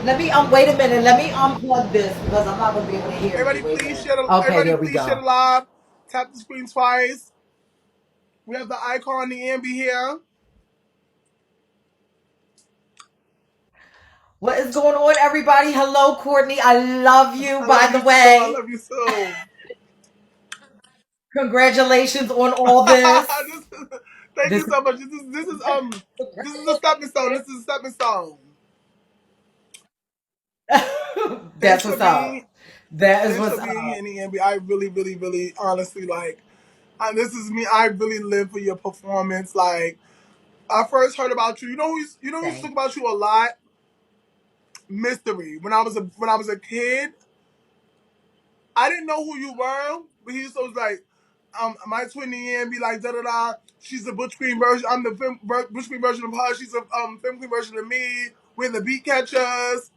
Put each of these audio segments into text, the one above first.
Let me wait a minute. Let me unplug this because I'm not gonna be able to hear you. Everybody, Wait a please minute. share the. Okay, Everybody, there we please share go. the live. Tap the screen twice. We have the icon Niambi here. What is going on, everybody? Hello, Courtney. I love you, I by love the you too. I way. love you too. Congratulations on all this. Thank This you so much. This is a stepping stone. This is a stepping stone. Thanks That's for what's being. up. That is Thanks for what's being here, up. Niambi. I really, really, really, honestly, like, this is me. I really live for your performance. Like, I first heard about you. You know who used to talk Thank about you a lot. Mystery. When I was a kid, I didn't know who you were, but he was like, my twin Ian be like, da da da. She's a Butch Queen version. I'm the Butch Queen version of her. She's a Femme Queen version of me. We're the beat catchers,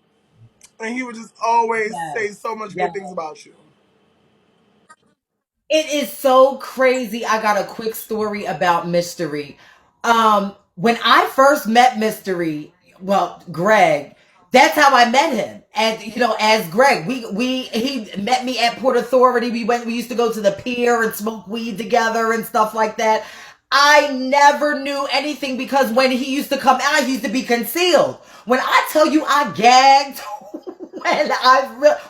and he would just always say yes. so much Yes. good things about you. It is so crazy. I got a quick story about Mystery. When I first met Mystery, well, Greg, that's how I met him. And as Greg, he met me at Port Authority. We used to go to the pier and smoke weed together and stuff like that. I never knew anything because when he used to come out, he used to be concealed. When I tell you I gagged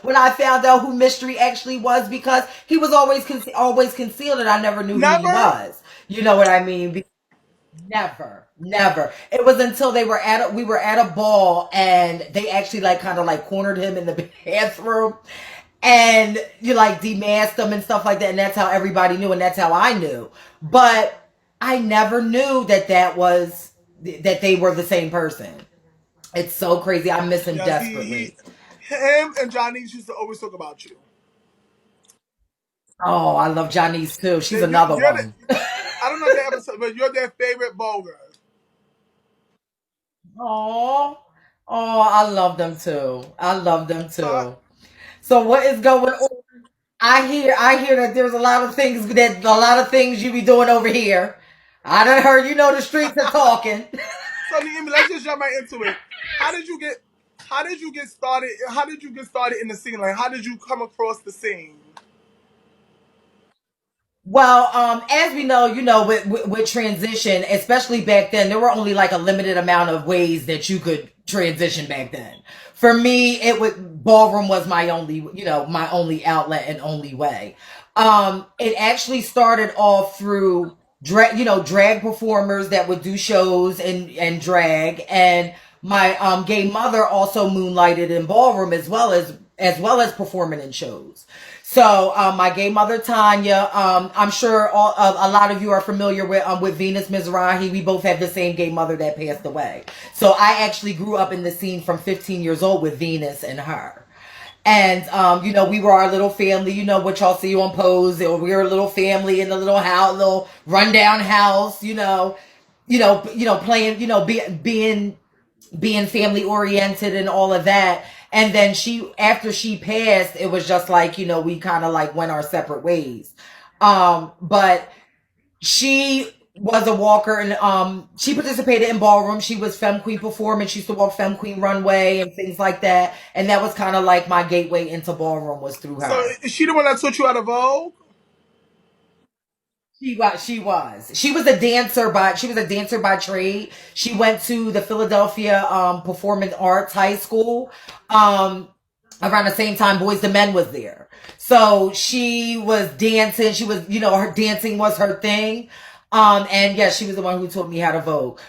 when I found out who Mystery actually was, because he was always concealed and I never knew who he Never. was. You know what I mean? Never, never. It was until we were at a ball and they actually like kind of like cornered him in the bathroom and you like demasked him and stuff like that, and that's how everybody knew and that's how I knew. But I never knew that they were the same person. It's so crazy. I miss him Yes, he desperately. him and Johnny used to always talk about you. Oh, I love Janice too. She's You're, another you're the, one. I don't know if they ever said, but you're their favorite bowler. Oh, oh, I love them too. I love them So too. So what is going on? I hear that there's a lot of things you be doing over here. I done heard the streets are talking. So Niambi, let's just jump right into it. How did you get? How did you get started? How did you get started in the scene? Like, how did you come across the scene? Well, as we know, with transition, especially back then, there were only like a limited amount of ways that you could transition back then. For me, ballroom was my only outlet and only way. It actually started off through drag performers that would do shows and drag, and my gay mother also moonlighted in ballroom as well as performing in shows. So my gay mother Tanya, I'm sure a lot of you are familiar with Venus Mizrahi. We both have the same gay mother that passed away. So I actually grew up in the scene from 15 years old with Venus and her. And we were our little family. You know what y'all see on Pose. Or we were a little family in the little house, little rundown house. Playing. Being family oriented and all of that. And then after she passed, it was just like, we kind of like went our separate ways. But she was a walker and she participated in ballroom. She was Femme Queen performance. She used to walk Femme Queen runway and things like that. And that was kind of like my gateway into ballroom was through So her. is she the one that took you out of Vogue? She was a dancer by trade. She went to the Philadelphia Performing Arts High School. Around the same time Boys to Men was there. So she was dancing. She was, her dancing was her thing. And yes, she was the one who taught me how to vogue.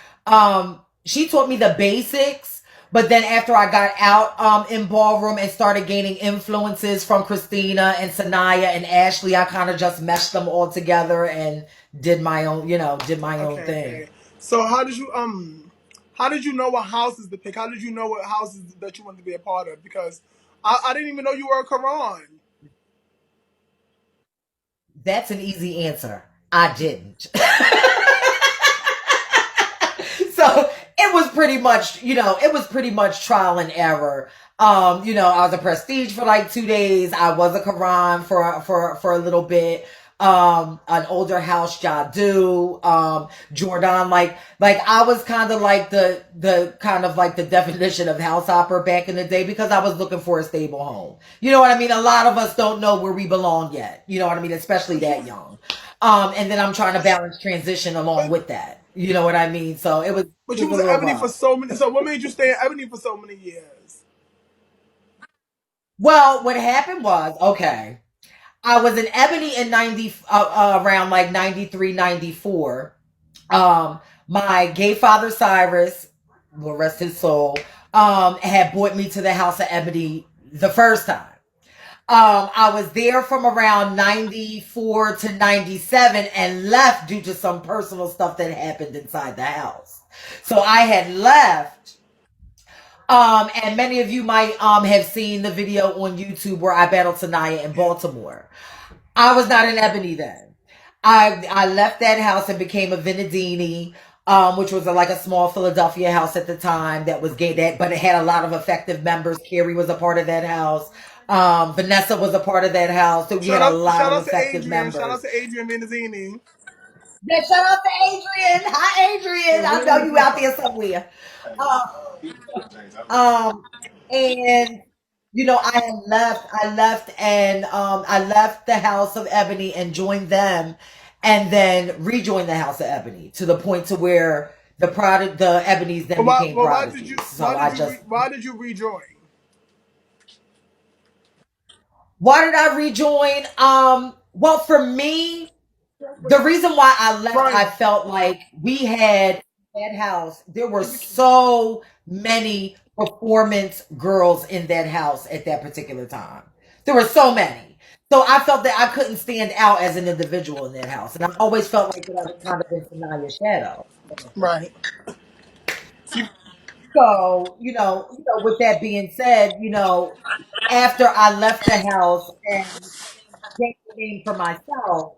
She taught me the basics, but then after I got out in ballroom and started gaining influences from Christina and Sanaya and Ashley, I kind of just meshed them all together and did my own Okay, thing. okay. So how did you know what houses to pick? How did you know what houses that you wanted to be a part of? Because I didn't even know you were a Quran. That's an easy answer. I didn't. So it was pretty much trial and error. I was a prestige for like 2 days. I was a Quran for a little bit. an older house Jadu, Jordan, like I was kind of like the kind of like the definition of house hopper back in the day because I was looking for a stable home. You know what I mean? A lot of us don't know where we belong yet. You know what I mean? Especially that young. And then I'm trying to balance transition along with that. You know what I mean? So it But was you a was at little Ebony for rough. so many. So what made you stay at Ebony for so many years? Well, what happened was, okay, I was in Ebony in 90, around like 93, 94. My gay father, Cyrus, will rest his soul, had brought me to the House of Ebony the first time. I was there from around 94 to 97 and left due to some personal stuff that happened inside the house. So I had left. And many of you might have seen the video on YouTube where I battled Sanaya in Baltimore. I was not in Ebony then. I left that house and became a Venedini, which was like a small Philadelphia house at the time that was gay, but it had a lot of effective members. Carrie was a part of that house. Vanessa was a part of that house. So we had a lot Shout of out to effective Adrian. Shout out members. to Adrian Menazini. Yeah, shout out to Adrian. Hi, Adrian. I know you out there somewhere. Uh, Um, and I left and I left the House of Ebony and joined them and then rejoined the House of Ebony to the point to where the Ebonies then became prodigies. So I just why did you rejoin? why did I rejoin? Well, for me, the reason why I left, I Right. felt like we had that house. There were so many performance girls in that house at that particular time. There were so many. So I felt that I couldn't stand out as an individual in that house. And I always felt like that I was kind of in Sanaya's shadow. Right. So, with that being said, after I left the house and gained the name for myself,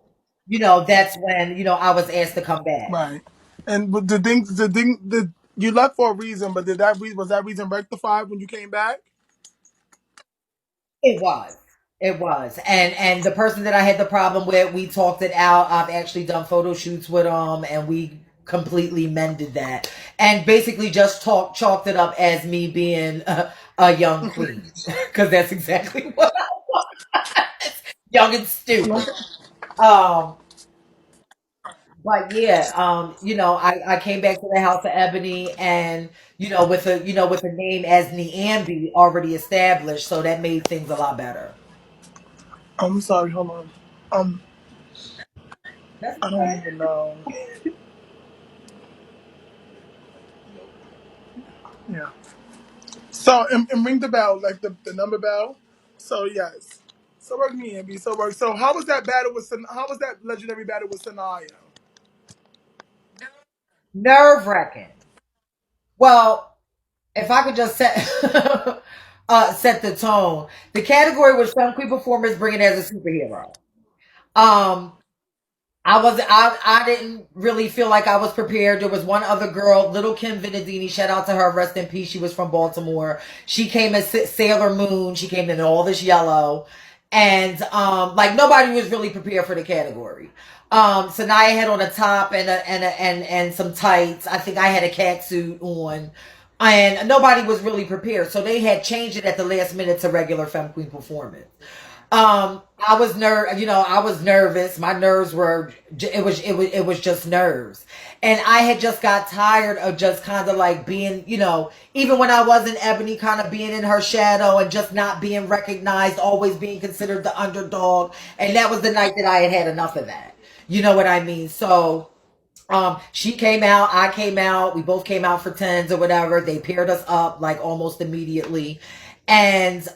that's when, I was asked to come back. Right. And the you left for a reason, but was that reason rectified when you came back? It was. It was. And the person that I had the problem with, we talked it out. I've actually done photo shoots with them and we completely mended that. And basically just chalked it up as me being a young queen. Because that's exactly what I was. Young and stupid. Um, but yeah, I came back to the House of Ebony and with a name as Niambi already established, so that made things a lot better. I'm sorry, hold on. Um, That's I don't okay. even know. Yeah. So and ring the bell, like the number bell. So yes. So work me and be so work. So how was that battle with how was that legendary battle with Sanaya? Nerve wracking. Well, if I could just set the tone, the category was some queen performers bringing as a superhero. Um, I didn't really feel like I was prepared. There was one other girl, Little Kim Venedini, shout out to her, rest in peace. She was from Baltimore. She came as Sailor Moon. She came in all this yellow. And like nobody was really prepared for the category. Sanaya had on a top and some tights. I think I had a cat suit on. And nobody was really prepared. So they had changed it at the last minute to regular Femme Queen performance. I was nervous. My nerves were, it was just nerves. And I had just got tired of just kind of like being, even when I was in Ebony, kind of being in her shadow and just not being recognized, always being considered the underdog. And that was the night that I had enough of that. You know what I mean? So, she came out, I came out, we both came out for tens or whatever. They paired us up like almost immediately. And,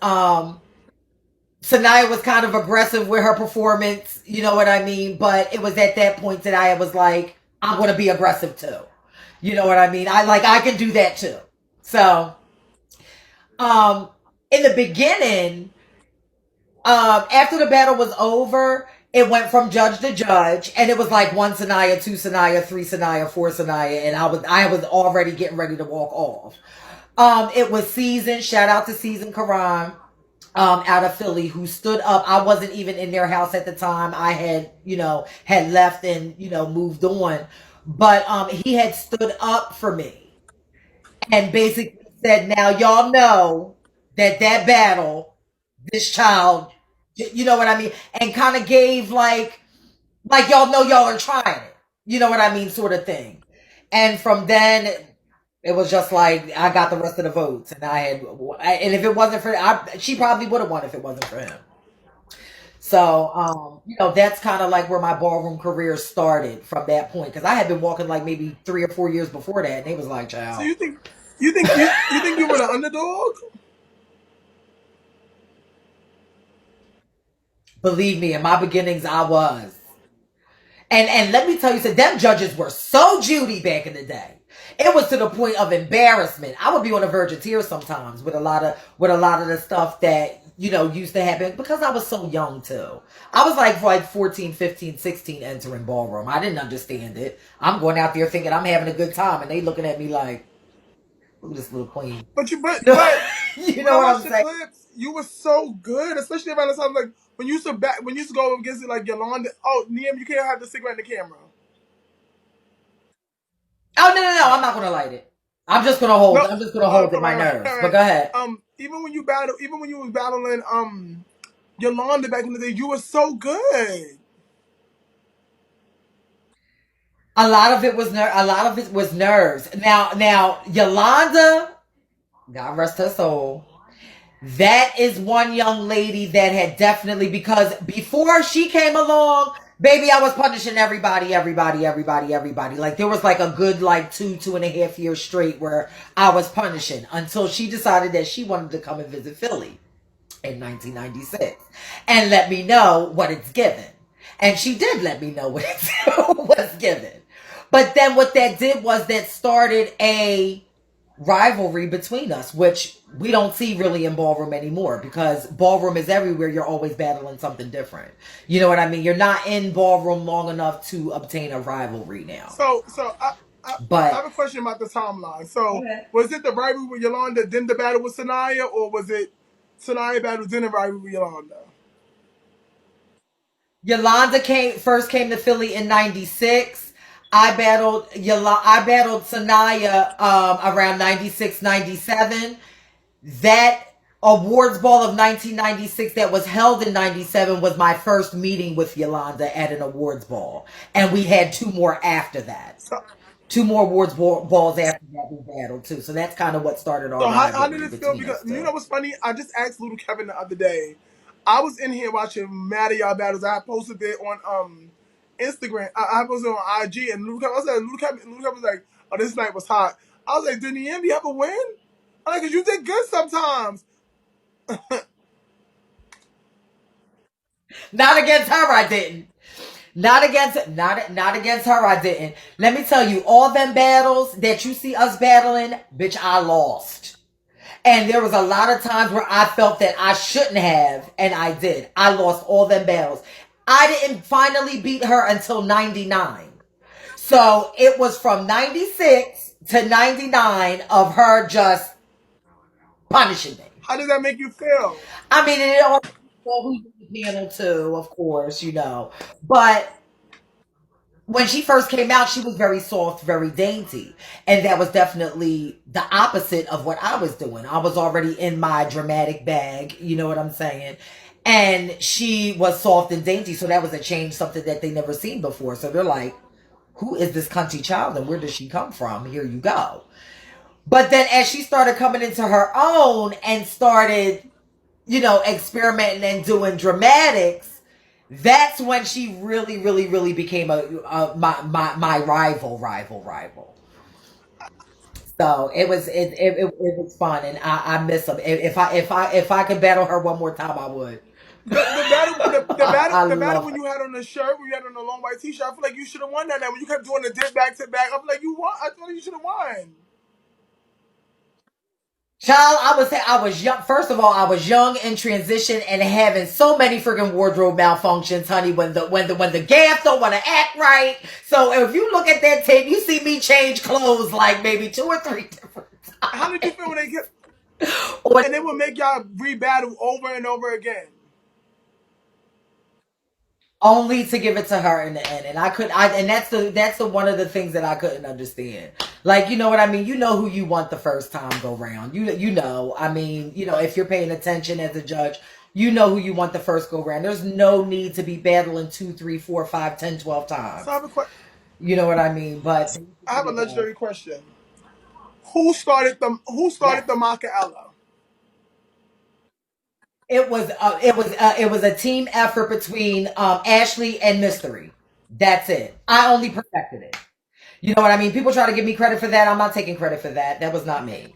Sanaya was kind of aggressive with her performance, you know what I mean? But it was at that point that I was like, I'm going to be aggressive too. You know what I mean? I can do that too. So, in the beginning, after the battle was over, it went from judge to judge, and it was like one Sanaya, two Sanaya, three Sanaya, four Sanaya, and I was already getting ready to walk off. It was Season. Shout out to Season Karan. out of Philly who stood up. I wasn't even in their house at the time. I had, had left and, moved on. But he had stood up for me and basically said, now y'all know that battle, this child, you know what I mean? And kind of gave like y'all know y'all are trying it. You know what I mean? Sort of thing. And from then it was just like I got the rest of the votes, and and if it wasn't for, she probably would have won if it wasn't for him. So, that's kind of like where my ballroom career started from that point, because I had been walking like maybe 3 or 4 years before that, and they was like, "Child." So you think you were the underdog? Believe me, in my beginnings, I was. And let me tell you, so them judges were so Judy back in the day. It was to the point of embarrassment. I would be on the verge of tears sometimes with a lot of the stuff that, used to happen, because I was so young too. I was like 14, 15, 16 entering ballroom. I didn't understand it. I'm going out there thinking I'm having a good time, and they looking at me like, look at this little queen. But you But you when I know what I'm watched the saying? clips, you were so good, especially around the time like when you used to go against it like Yolanda. Oh, Niambi, you can't have the cigarette in the camera. Oh no, I'm not gonna light it. I'm just gonna hold. No, I'm just gonna hold my nerves. But go ahead. Even when you was battling Yolanda back in the day, you were so good. A lot of it was nerves. Now Yolanda, God rest her soul. That is one young lady that had definitely, because before she came along, baby, I was punishing everybody. Like there was like a good like 2.5 years straight where I was punishing, until she decided that she wanted to come and visit Philly in 1996 and let me know what it's given. And she did let me know what it was given. But then what that did was that started a rivalry between us, which we don't see really in ballroom anymore, because ballroom is everywhere. You're always battling something different. You know what I mean? You're not in ballroom long enough to obtain a rivalry now. I have a But question about the timeline. So, was it the rivalry with Yolanda, then the battle with Sanaya, or was it Sanaya battle, then the rivalry with Yolanda? Yolanda first came to Philly in '96. I battled Sanaya around '96, '97. That awards ball of 1996 that was held in '97 was my first meeting with Yolanda at an awards ball, and we had two more after that. So, Two more awards balls after that we battled too. So that's kind of what started our so how did rivalry it feel? between Because us you two. know what's funny? I just asked Little Kevin the other day. I was in here watching Mad at Y'all battles. I posted it on Instagram. I posted it on IG, and Little Kevin was like, "Oh, this night was hot." I was like, "Did Niambi ever win?" I'm like, "Cause you did good sometimes." Not against her, I didn't. Not against her, I didn't. Let me tell you, all them battles that you see us battling, bitch, I lost. And there was a lot of times where I felt that I shouldn't have, and I did. I lost all them battles. I didn't finally beat her until 99. So it was from 96 to 99 of her just punishing me. How did that make you feel? I mean, it all who's in the panel too, of course, But when she first came out, she was very soft, very dainty. And that was definitely the opposite of what I was doing. I was already in my dramatic bag, you know what I'm saying? And she was soft and dainty. So that was a change, something that they never seen before. So they're like, who is this cunty child and where does she come from? Here you go. But then as she started coming into her own and started, experimenting and doing dramatics, that's when she really, really, really became my rival. So it was fun, and I miss him. If I could battle her one more time, I would. I The battle love when her. you had on the shirt, when you had on the long white t-shirt, I feel like you should have won that night. When you kept doing the dip back to back, I feel like you won. I feel like you should have won. Child, I was young. First of all, I was young in transition and having so many freaking wardrobe malfunctions, honey. When the gaff don't want to act right. So if you look at that tape, you see me change clothes like maybe 2 or 3 different times. How did you feel when they kept? Or And they would make y'all rebattle over and over again. only to give it to her in the end. And and that's the one of the things that I couldn't understand. Like, you know what I mean? You know who you want the first time go round. You know, I mean, if you're paying attention as a judge, you know who you want the first go round. There's no need to be battling 2, 3, 4, 5, 10, 12 So times. You know what I mean? But I have a legendary question. Who started yes. the Machiavelli? It was a team effort between Ashley and Mystery. That's it. I only perfected it. You know what I mean? People try to give me credit for that. I'm not taking credit for that. That was not me.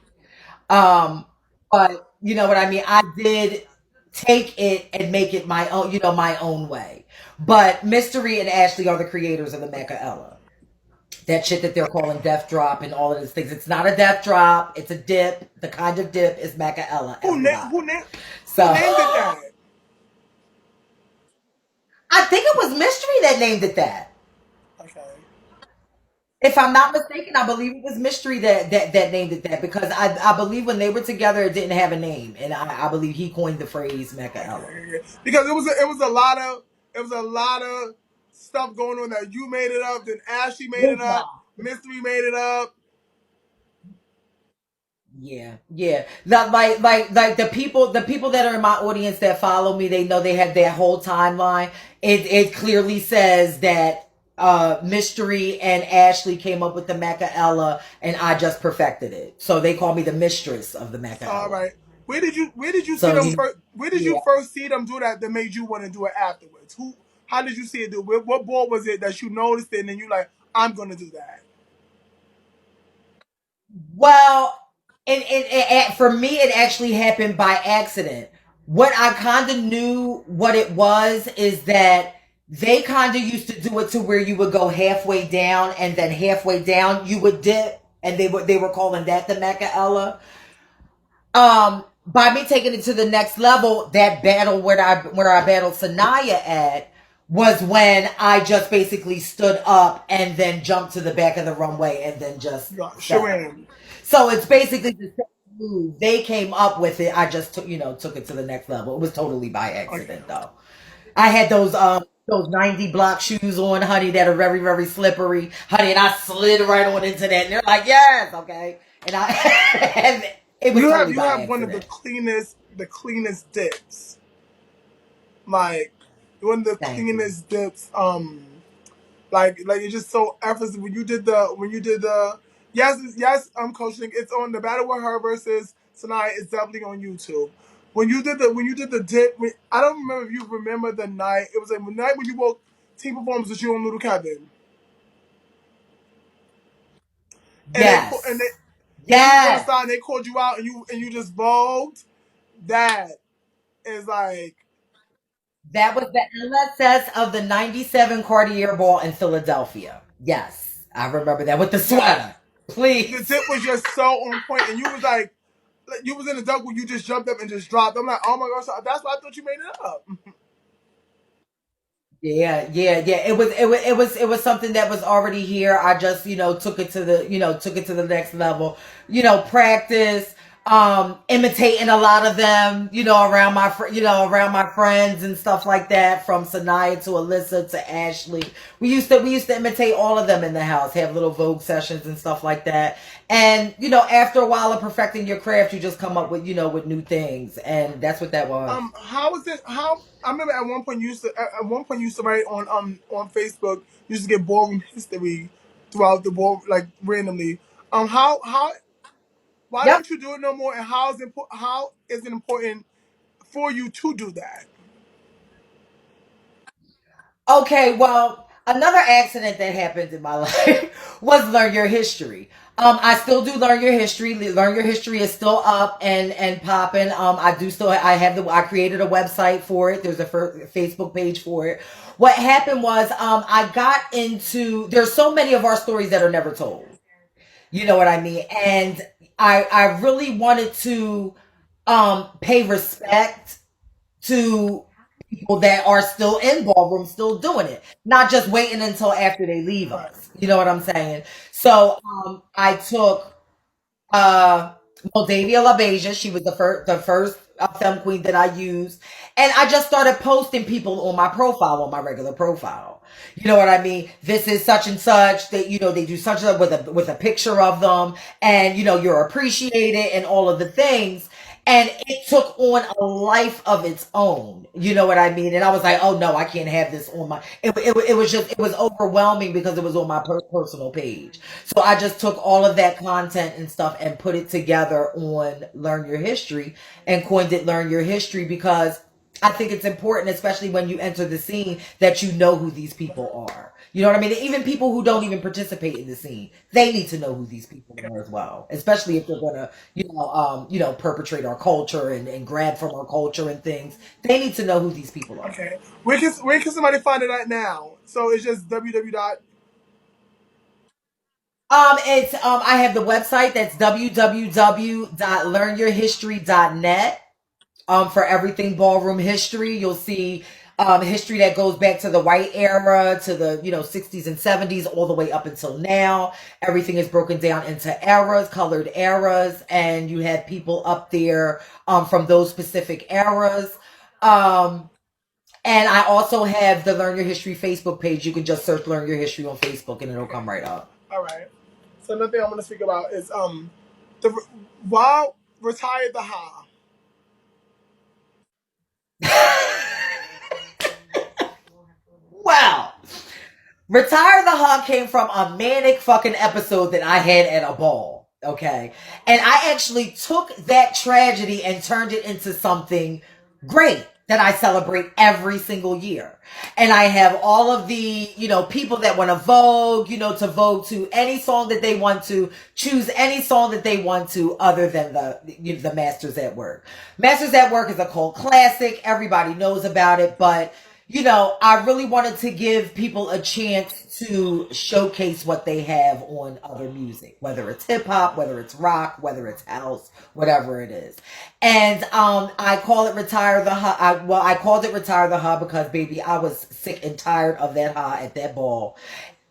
Um, but you know what I mean? I did take it and make it my own, my own way. But Mystery and Ashley are the creators of the Mecha Ella. That shit that they're calling death drop and all of these things. It's not a death drop. It's a dip. The kind of dip is Mecha Ella, everybody. So Who named it that? I think it was Mystery that named it that. Okay. If I'm not mistaken, I believe it was Mystery that named it that, because I believe when they were together, it didn't have a name, and I believe he coined the phrase Mecha Ella. Okay. Because it was a lot of stuff going on that you made it up, then Ashley made it up, Mystery made it up. Yeah, yeah. Like the people that are in my audience that follow me, they know they have their whole timeline. It clearly says that Mystery and Ashley came up with the Mecha Ella, and I just perfected it. So they call me the mistress of the Mecha All Ella. right. Where did you see So them first? Where did yeah. you first see them do that made you want to do it afterwards? How did you see it do? What board was it that you noticed it and then you like, I'm gonna do that? Well, for me, it actually happened by accident. What I kind of knew what it was is that they kind of used to do it to where you would go halfway down, and then halfway down you would dip, and they were calling that the Mecha Ella. By me taking it to the next level, that battle where I battled Sanaya at was when I just basically stood up and then jumped to the back of the runway and then just fell. Sharam. So it's basically the same move. They came up with it. I just took it to the next level. It was totally by Okay. accident though. I had those 90 block shoes on, honey, that are very, very slippery. Honey, and I slid right on into that. And they're like, yes, okay. And and it was totally You by have one of accident. the cleanest dips. Like one of the Thank you. cleanest dips. Like it's just so effortless when you did the yes, coaching, it's on the battle with her versus tonight. It's definitely on YouTube. When you did the dip, I don't remember if you remember the night. It was like the night when you woke team performance with you and Little Kevin, and they call- and Yes. they and you was on the Yes. side and they called you out and you just vogued. That is like That was the LSS of the 97 Cartier Ball in Philadelphia. Yes. I remember that with the that sweater. the Please. dip was just so on point, and you was like you was in the duck where you just jumped up and just dropped. I'm like, oh my gosh, that's why I thought you made it up. Yeah, yeah, yeah. It was something that was already here. I just, took it to the next level. Practice, imitating a lot of them, around my friends and stuff like that, from Sanaya to Alyssa to Ashley. We used to imitate all of them in the house, have little Vogue sessions and stuff like that. And, after a while of perfecting your craft, you just come up with new things. And that's what that was. How was it? How I remember at one point you used to write on Facebook. You used to get ballroom history throughout the ball like randomly. How why Yep. don't you do it no more? And how is it important for you to do that? Okay, well, another accident that happened in my life was Learn Your History. I still do Learn Your History. Learn Your History is still up and popping. I created a website for it. There's a Facebook page for it. What happened was, I got into, there's so many of our stories that are never told. You know what I mean? And I really wanted to pay respect to people that are still in ballroom, still doing it, not just waiting until after they leave Right. us. You know what I'm saying? So I took uh Moldavia LaBeija. She was the first femme queen that I used, and I just started posting people on my profile, on my regular profile. You know what I mean? This is such and such. That they do such and such with a picture of them, and you're appreciated and all of the things. And it took on a life of its own. You know what I mean? And I was like, oh no, I can't have this on my. It was just, it was overwhelming because it was on my personal page. So I just took all of that content and stuff and put it together on Learn Your History and coined it Learn Your History because I think it's important, especially when you enter the scene, that you know who these people are. You know what I mean? Even people who don't even participate in the scene, they need to know who these people are as well. Especially if they're gonna, perpetrate our culture and grab from our culture and things. They need to know who these people are. Okay. Where can somebody find it right now? So it's just www dot. It's I have the website that's www.learnyourhistory.net. For everything ballroom history. You'll see history that goes back to the white era, to the 60s and 70s, all the way up until now. Everything is broken down into eras, colored eras, and you have people up there from those specific eras. Um, and I also have the Learn Your History Facebook page. You can just search Learn Your History on Facebook, and it'll come right up. All right. So another thing I'm going to speak about is the why retired the ha. Well, Retire the Hawk came from a manic fucking episode that I had at a ball. Okay. And I actually took that tragedy and turned it into something great that I celebrate every single year. And I have all of the, people that want to vogue, to vogue to any song that they want to, choose any song that they want to, other than the Masters at Work. Masters at Work is a cult classic. Everybody knows about it, but I really wanted to give people a chance to showcase what they have on other music, whether it's hip hop, whether it's rock, whether it's house, whatever it is. And I call it Retire the Ha. I called it Retire the Ha because, baby, I was sick and tired of that ha at that ball.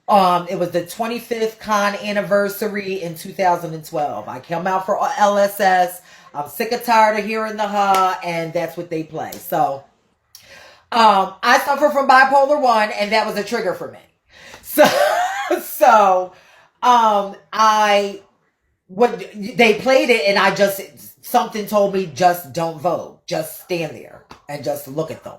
It was the 25th con anniversary in 2012. I came out for LSS. I'm sick and tired of hearing the ha, and that's what they play. So I suffer from bipolar 1, and that was a trigger for me. So, so, I, what they played it, and something told me, just don't vote, just stand there and just look at them.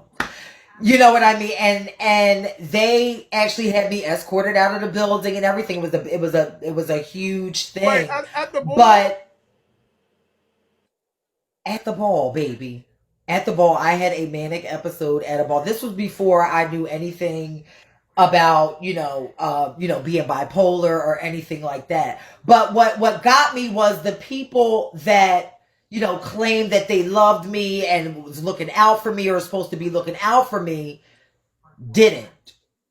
You know what I mean? And they actually had me escorted out of the building and everything. It was a huge thing. Wait, at the ball? But at the ball, baby. At the ball, I had a manic episode at a ball. This was before I knew anything about being bipolar or anything like that. But what got me was the people that claimed that they loved me and was looking out for me or was supposed to be looking out for me didn't.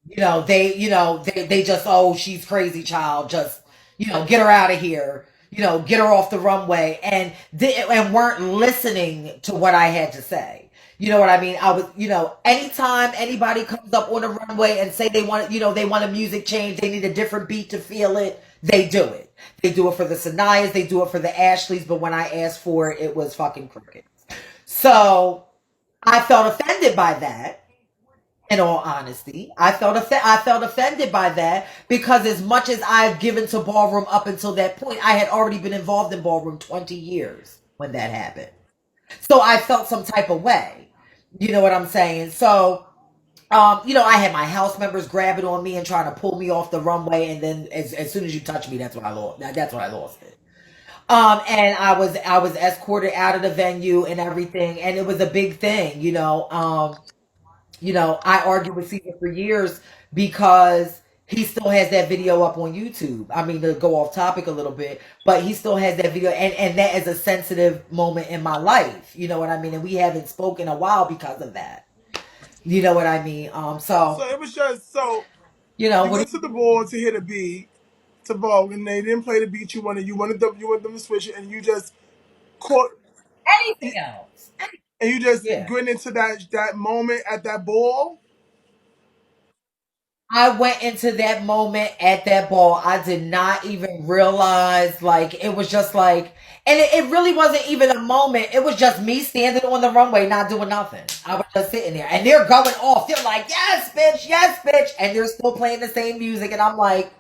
They just, oh, she's crazy, child, just get her out of here, get her off the runway, and weren't listening to what I had to say. You know what I mean? I was, anytime anybody comes up on the runway and say they want, they want a music change, they need a different beat to feel it, they do it. They do it for the Sanayas, they do it for the Ashleys, but when I asked for it, it was fucking cricket. So I felt offended by that. In all honesty, I felt offended by that because, as much as I've given to ballroom up until that point, I had already been involved in ballroom 20 years when that happened. So I felt some type of way. You know what I'm saying? So, I had my house members grabbing on me and trying to pull me off the runway, and then as soon as you touch me, that's when I lost. That's when I lost it. And I was escorted out of the venue and everything, and it was a big thing. I argued with Caesar for years because he still has that video up on YouTube. I mean, to go off topic a little bit, but he still has that video, and that is a sensitive moment in my life. You know what I mean? And we haven't spoken a while because of that. You know what I mean? So it was just so you what? went to the board to hit a beat to vogue, and they didn't play the beat you wanted. You wanted them to switch it, and you just caught Anything else? and you just Yeah. went into that moment at that ball. I went into that moment at that ball. I did not even realize, like, it was just like, and it really wasn't even a moment. It was just me standing on the runway, not doing nothing. I was just sitting there, and they're going off. They're like, yes, bitch. And they're still playing the same music. And I'm like,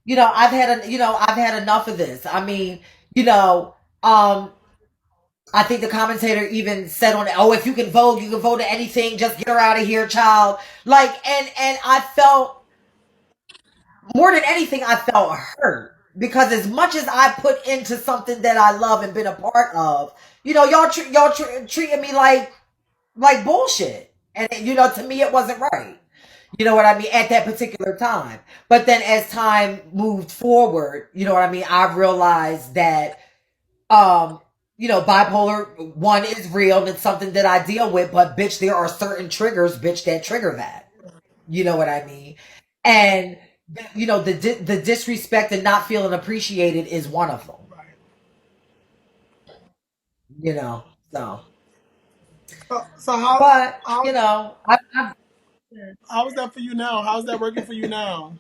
I've had enough of this. I mean, you know, um, I think the commentator even said on it, oh, if you can vote to anything, just get her out of here, child. Like, and I felt more than anything, I felt hurt because as much as I put into something that I love and been a part of, treated me like bullshit, and to me it wasn't right. You know what I mean at that particular time. But then as time moved forward, you know what I mean. I realized that bipolar one is real and it's something that I deal with. But bitch, there are certain triggers, bitch, that trigger that. You know what I mean? And the disrespect and not feeling appreciated is one of them. Right. You know, so So how but how I how is that for you now? How's that working for you now?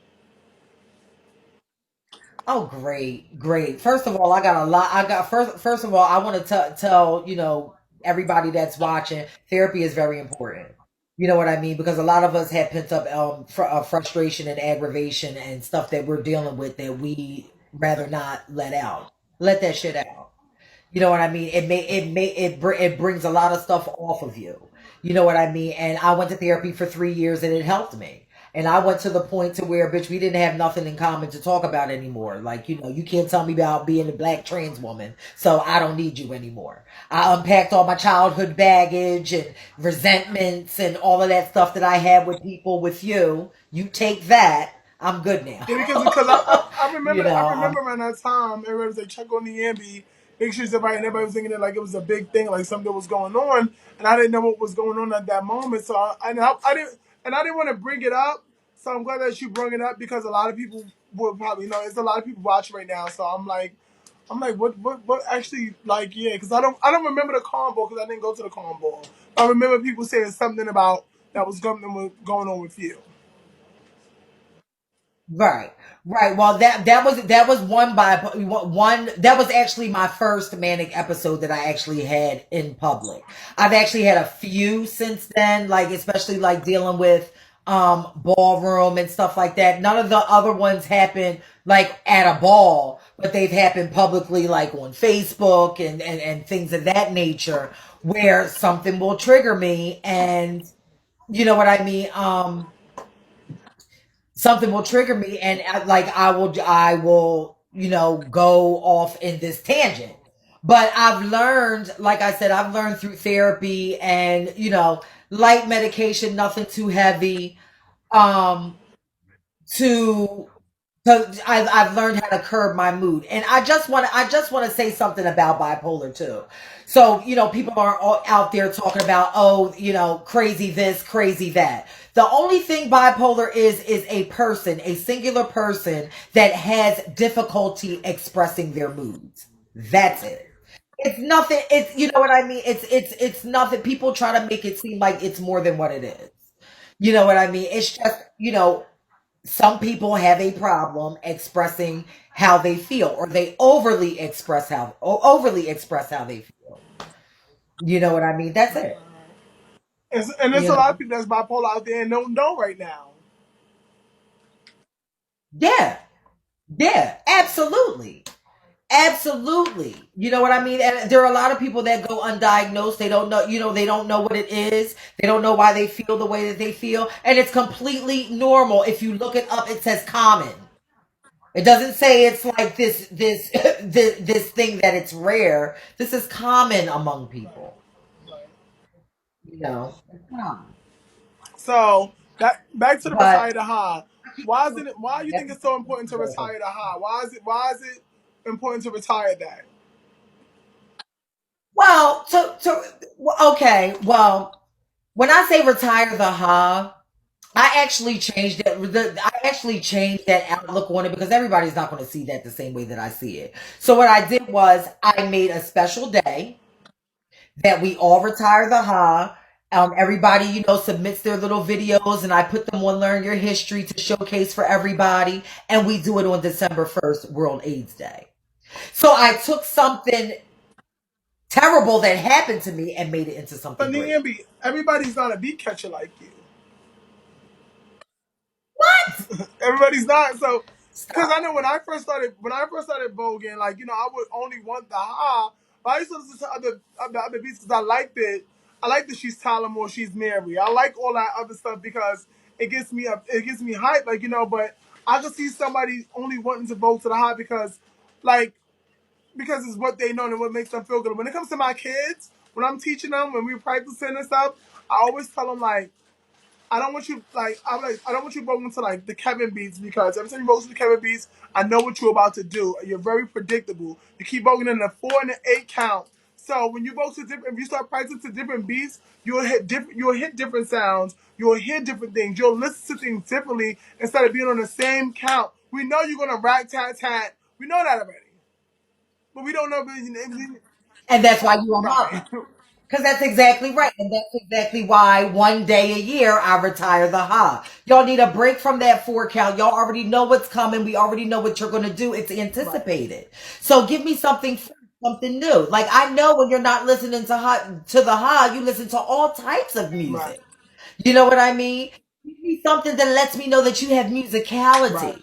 oh great, great. First of all, I got a lot. I got first of all, I want to tell everybody that's watching, therapy is very important. You know what I mean? Because a lot of us have pent up frustration and aggravation and stuff that we're dealing with that we rather not let out. Let that shit out. You know what I mean? It brings a lot of stuff off of you. You know what I mean? And I went to therapy for 3 years and it helped me. And I went to the point to where, bitch, we didn't have nothing in common to talk about anymore. Like, you can't tell me about being a black trans woman, so I don't need you anymore. I unpacked all my childhood baggage and resentments and all of that stuff that I had with people with you. You take that. I'm good now. Yeah, because I you remember know, um, around that time everybody was like check on Niambi, make sure she's right, and everybody was thinking it like it was a big thing, like something was going on, and I didn't know what was going on at that moment. So I didn't want to bring it up. So I'm glad that you brought it up because a lot of people would probably know. There's a lot of people watching right now, so I'm like, what actually, like, yeah, because I don't remember the combo because I didn't go to the combo. I remember people saying something about that was going on with you. Right, right. Well, that was one that was actually my first manic episode that I actually had in public. I've actually had a few since then, like especially like dealing with ballroom and stuff like that. None of the other ones happened like at a ball, but they've happened publicly, like on Facebook and things of that nature, where something will trigger me, and you know what I mean. Something will trigger me and like I will go off in this tangent, but I've learned, like I said, I've learned through therapy and light medication, nothing too heavy, um to I've learned how to curb my mood, and I just want to say something about bipolar too. So people are all out there talking about, oh, crazy this, crazy that. The only thing bipolar is a person, a singular person that has difficulty expressing their moods. That's it. It's nothing. It's you know what I mean. It's nothing. People try to make it seem like it's more than what it is. You know what I mean? It's just some people have a problem expressing how they feel, or they overly express how they feel. You know what I mean? That's it. And there's You a lot of know? people that's bipolar out there and don't know right now. Yeah. Yeah. Absolutely. Absolutely. You know what I mean? And there are a lot of people that go undiagnosed. They don't know, they don't know what it is. They don't know why they feel the way that they feel. And it's completely normal. If you look it up, it says common. It doesn't say it's like this thing that it's rare. This is common among people. It's common. So that back to the But retire the high. Why you think it's so important to retire the high? Why is it important to retire that? well, okay. Well, when I say retire the ha, I actually changed it. I actually changed that outlook on it because everybody's not going to see that the same way that I see it. So what I did was I made a special day that we all retire the ha, Everybody, submits their little videos, and I put them on Learn Your History to showcase for everybody. And we do it on December 1st, World AIDS Day. So I took something terrible that happened to me and made it into But something great. Niambi, everybody's not a beat catcher like you. What? Everybody's not. So, because I Stop. know when I first started voguing, like I would only want the ha. But I used to listen to other beats because I liked it. I like that she's Tyler she's Mary. I like all that other stuff because it gets me up. It gets me hype. But I could see somebody only wanting to vote to the high like, because it's what they know and what makes them feel good. When it comes to my kids, when I'm teaching them, when we're practicing and stuff, I always tell them like, I don't want you I don't want you going to like the Kevin beats because every time you go to the Kevin beats, I know what you're about to do. You're very predictable. You keep voting in the 4 and the 8 count. So when you go to different, if you start practicing to different beats, you'll hit different sounds. You'll hear different things. You'll listen to things differently instead of being on the same count. We know you're gonna rat tat tat. We know that already, but we don't know. And that's why you're a Right, mother. Because that's exactly right. And that's exactly why one day a year I retire the ha. Y'all need a break from that 4 count. Y'all already know what's coming. We already know what you're going to do. It's right, anticipated. So give me something fresh, something new. Like I know when you're not listening to the ha, you listen to all types of right, music. You know what I mean? Give me something that lets me know that you have right. musicality.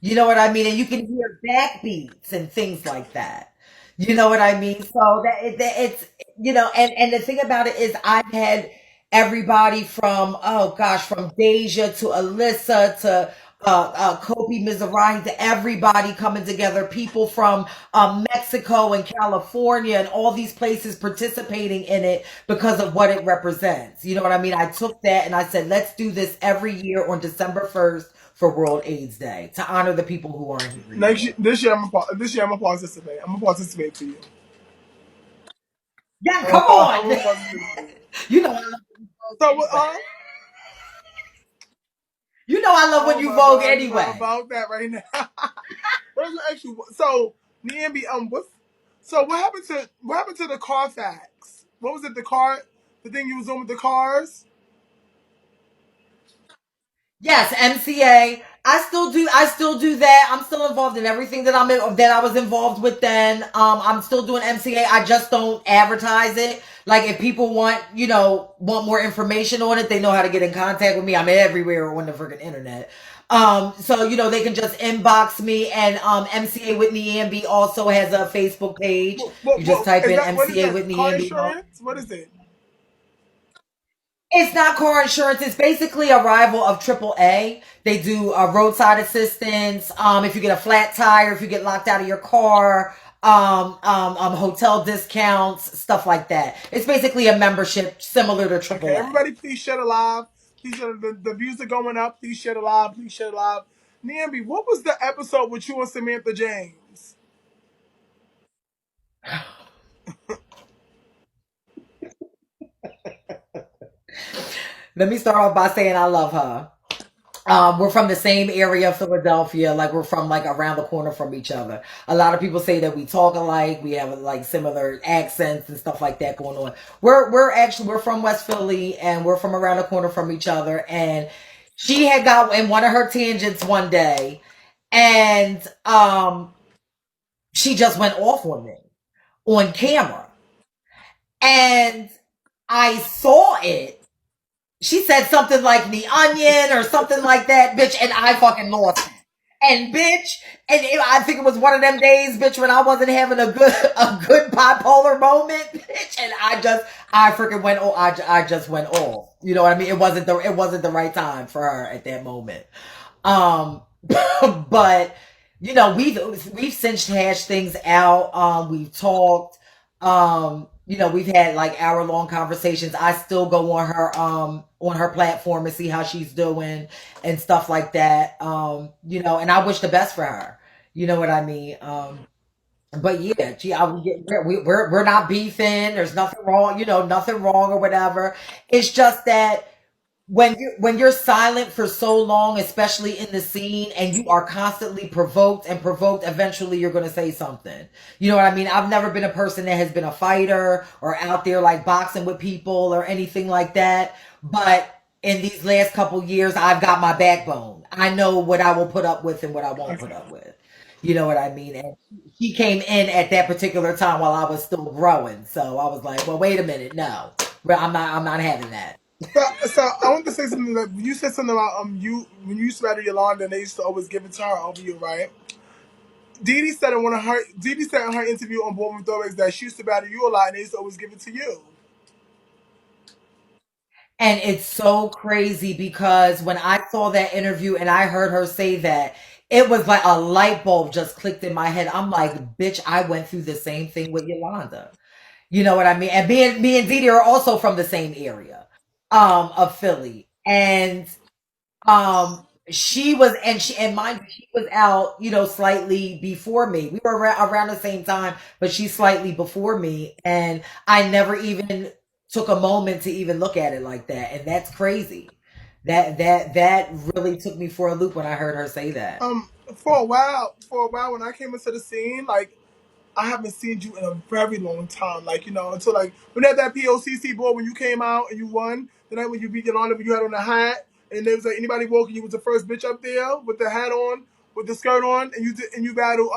You know what I mean? And you can hear backbeats and things like that. You know what I mean? So that it's and the thing about it is I've had everybody from oh gosh, from Deja to Alyssa to Kobe Mizrahi to everybody coming together, people from Mexico and California and all these places participating in it because of what it represents. You know what I mean? I took that and I said, let's do this every year on December 1st for World AIDS Day to honor the people who aren't here anymore. This year I'm gonna participate. I'm gonna participate for you. Yeah, come on. I'm gonna participate for you. You know I love when you vogue So, anyway. You know I love when oh you my vogue God, you're not anyway. about that right now. What was actually so Niambi? What happened to the car facts? What was it? The thing you was on with the cars? Yes, MCA. I still do that. I'm still involved in everything that I was involved with then. I'm still doing MCA. I just don't advertise it. Like if people want more information on it, they know how to get in contact with me. I'm everywhere on the freaking internet. So they can just inbox me, and MCA Whitney Amby also has a Facebook page. You just What type is in that? What is MCA that? Whitney Car Amby. insurance? What is it? It's not car insurance. It's basically a rival of AAA. They do roadside assistance. If you get a flat tire, if you get locked out of your car, hotel discounts, stuff like that. It's basically a membership similar to Okay, AAA. everybody, please share the live. Please share the views are going up. Please share the live. Please share the live. Niambi, what was the episode with you and Samantha James? Let me start off by saying I love her. We're from the same area of Philadelphia. Like we're from like around the corner from each other. A lot of people say that we talk alike. We have like similar accents and stuff like that going on. We're from West Philly, and we're from around the corner from each other. And she had got in one of her tangents one day, and she just went off on me on camera, and I saw it. She said something like the onion or something like that, bitch, and I fucking lost it. And bitch, I think it was one of them days, bitch, when I wasn't having a good bipolar moment, bitch, and I freaking went, oh, I just went off. You know what I mean? It wasn't the right time for her at that moment. But we've since hashed things out. We've talked. We've had like hour-long conversations. I still go on her platform and see how she's doing and stuff like that. And I wish the best for her. You know what I mean? But yeah, gee, we're not beefing. There's nothing wrong, nothing wrong or whatever. It's just that when you're silent for so long, especially in the scene, and you are constantly provoked and provoked, eventually you're going to say something. You know what I mean? I've never been a person that has been a fighter or out there like boxing with people or anything like that. But in these last couple years, I've got my backbone. I know what I will put up with and what I won't put Okay. up with. You know what I mean? And she came in at that particular time while I was still growing. So I was like, well, wait a minute. No, I'm not having that. So I want to say something that you said something about you when you used to battle Yolanda and they used to always give it to her over you, right? Dee Dee said in her interview on Ballroom Throwbacks that she used to battle you a lot and they used to always give it to you. And it's so crazy because when I saw that interview and I heard her say that, it was like a light bulb just clicked in my head. I'm like, bitch, I went through the same thing with Yolanda. You know what I mean? And me and Didi are also from the same area of Philly. And she was, and mind you, she was out, slightly before me. We were around the same time, but she's slightly before me. And I never even took a moment to even look at it like that. And that's crazy. That really took me for a loop when I heard her say that. For a while when I came into the scene, like I haven't seen you in a very long time. Like, until like when at that POCC board when you came out and you won, the night when you beat Yolanda, when you had on the hat, and there was like anybody walking, you was the first bitch up there with the hat on, with the skirt on, and you battled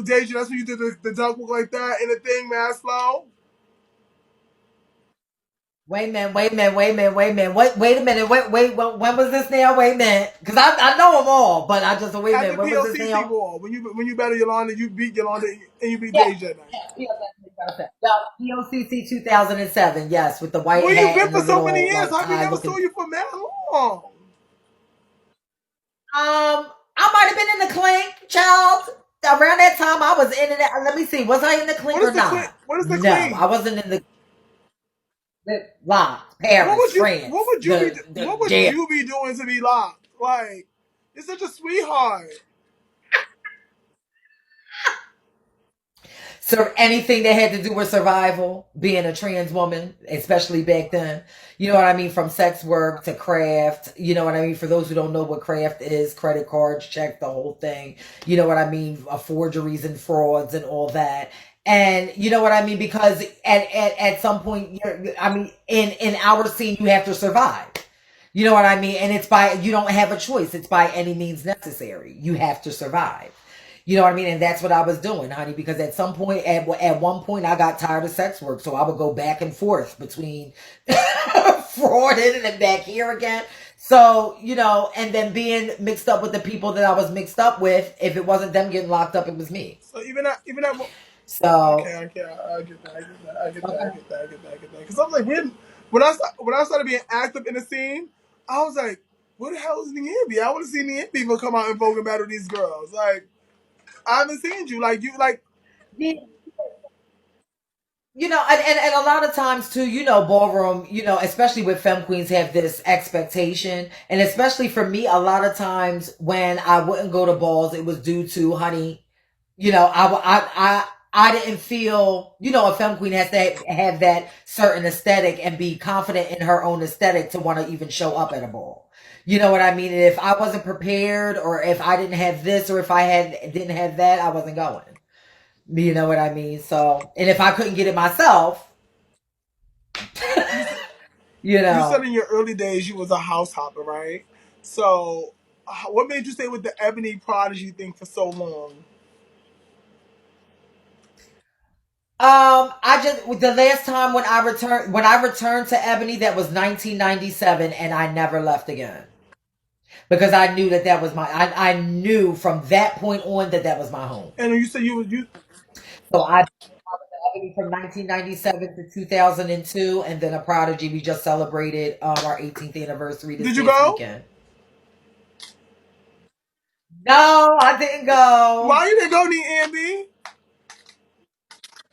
Deja. That's when you did the dunk walk like that and the thing, man, slow. Wait a minute, wait a minute, wait a minute, wait a minute. Wait a minute, when was this now? Wait a minute. Because I know them all, but I just, wait a At the minute, when was this POCC now? board when you battled Yolanda, you beat Yolanda and you beat Yeah, Deja that night. yeah, POCC 2007, yes, with the white Where you hat been and the for so many little years? like How we tie never saw looking. you for that long? I might have been in the clink, child. Around that time, I was in it. Let me see, was I in the What clink is or the clean? not? What is the No, I clean? wasn't in the locked What Paris, would you what France, would you be the what would jail. you be doing to be locked? Like, you're such a sweetheart. So anything that had to do with survival, being a trans woman, especially back then, you know what I mean? From sex work to craft, you know what I mean? For those who don't know what craft is, credit cards, check the whole thing, you know what I mean? Forgeries and frauds and all that. And you know what I mean? Because at some point, I mean, in our scene, you have to survive. You know what I mean? And you don't have a choice. It's by any means necessary. You have to survive. You know what I mean? And that's what I was doing, honey, because at some point, at one point, I got tired of sex work. So I would go back and forth between fraud and then back here again. So, and then being mixed up with the people that I was mixed up with, if it wasn't them getting locked up, it was me. So even at So, okay, okay, I get that, I get that, I get that, I okay. get that, I get that, I get that. Because I was like, when I started being active in the scene, I was like, what the hell is Niambi? I want to see Niambi come out and vogue and battle these girls. Like, I haven't seen you. Like you like And a lot of times too, ballroom, especially with femme queens have this expectation. And especially for me, a lot of times when I wouldn't go to balls, it was due to, honey, I didn't feel, a femme queen has to have that certain aesthetic and be confident in her own aesthetic to want to even show up at a ball. You know what I mean? And if I wasn't prepared or if I didn't have this or if didn't have that, I wasn't going. You know what I mean? So, and if I couldn't get it myself, you said, you you said know, in your early days you was a house hopper, right? So, what made you stay with the Ebony Prodigy thing for so long? I just the last time when I returned to Ebony, that was 1997, and I never left again because I knew that was I knew from that point on that was my home. And you said you So I was at Ebony from 1997 to 2002, and then a Prodigy. We just celebrated our 18th anniversary this did you past go? weekend. No, I didn't go. Why you didn't go, Niambi?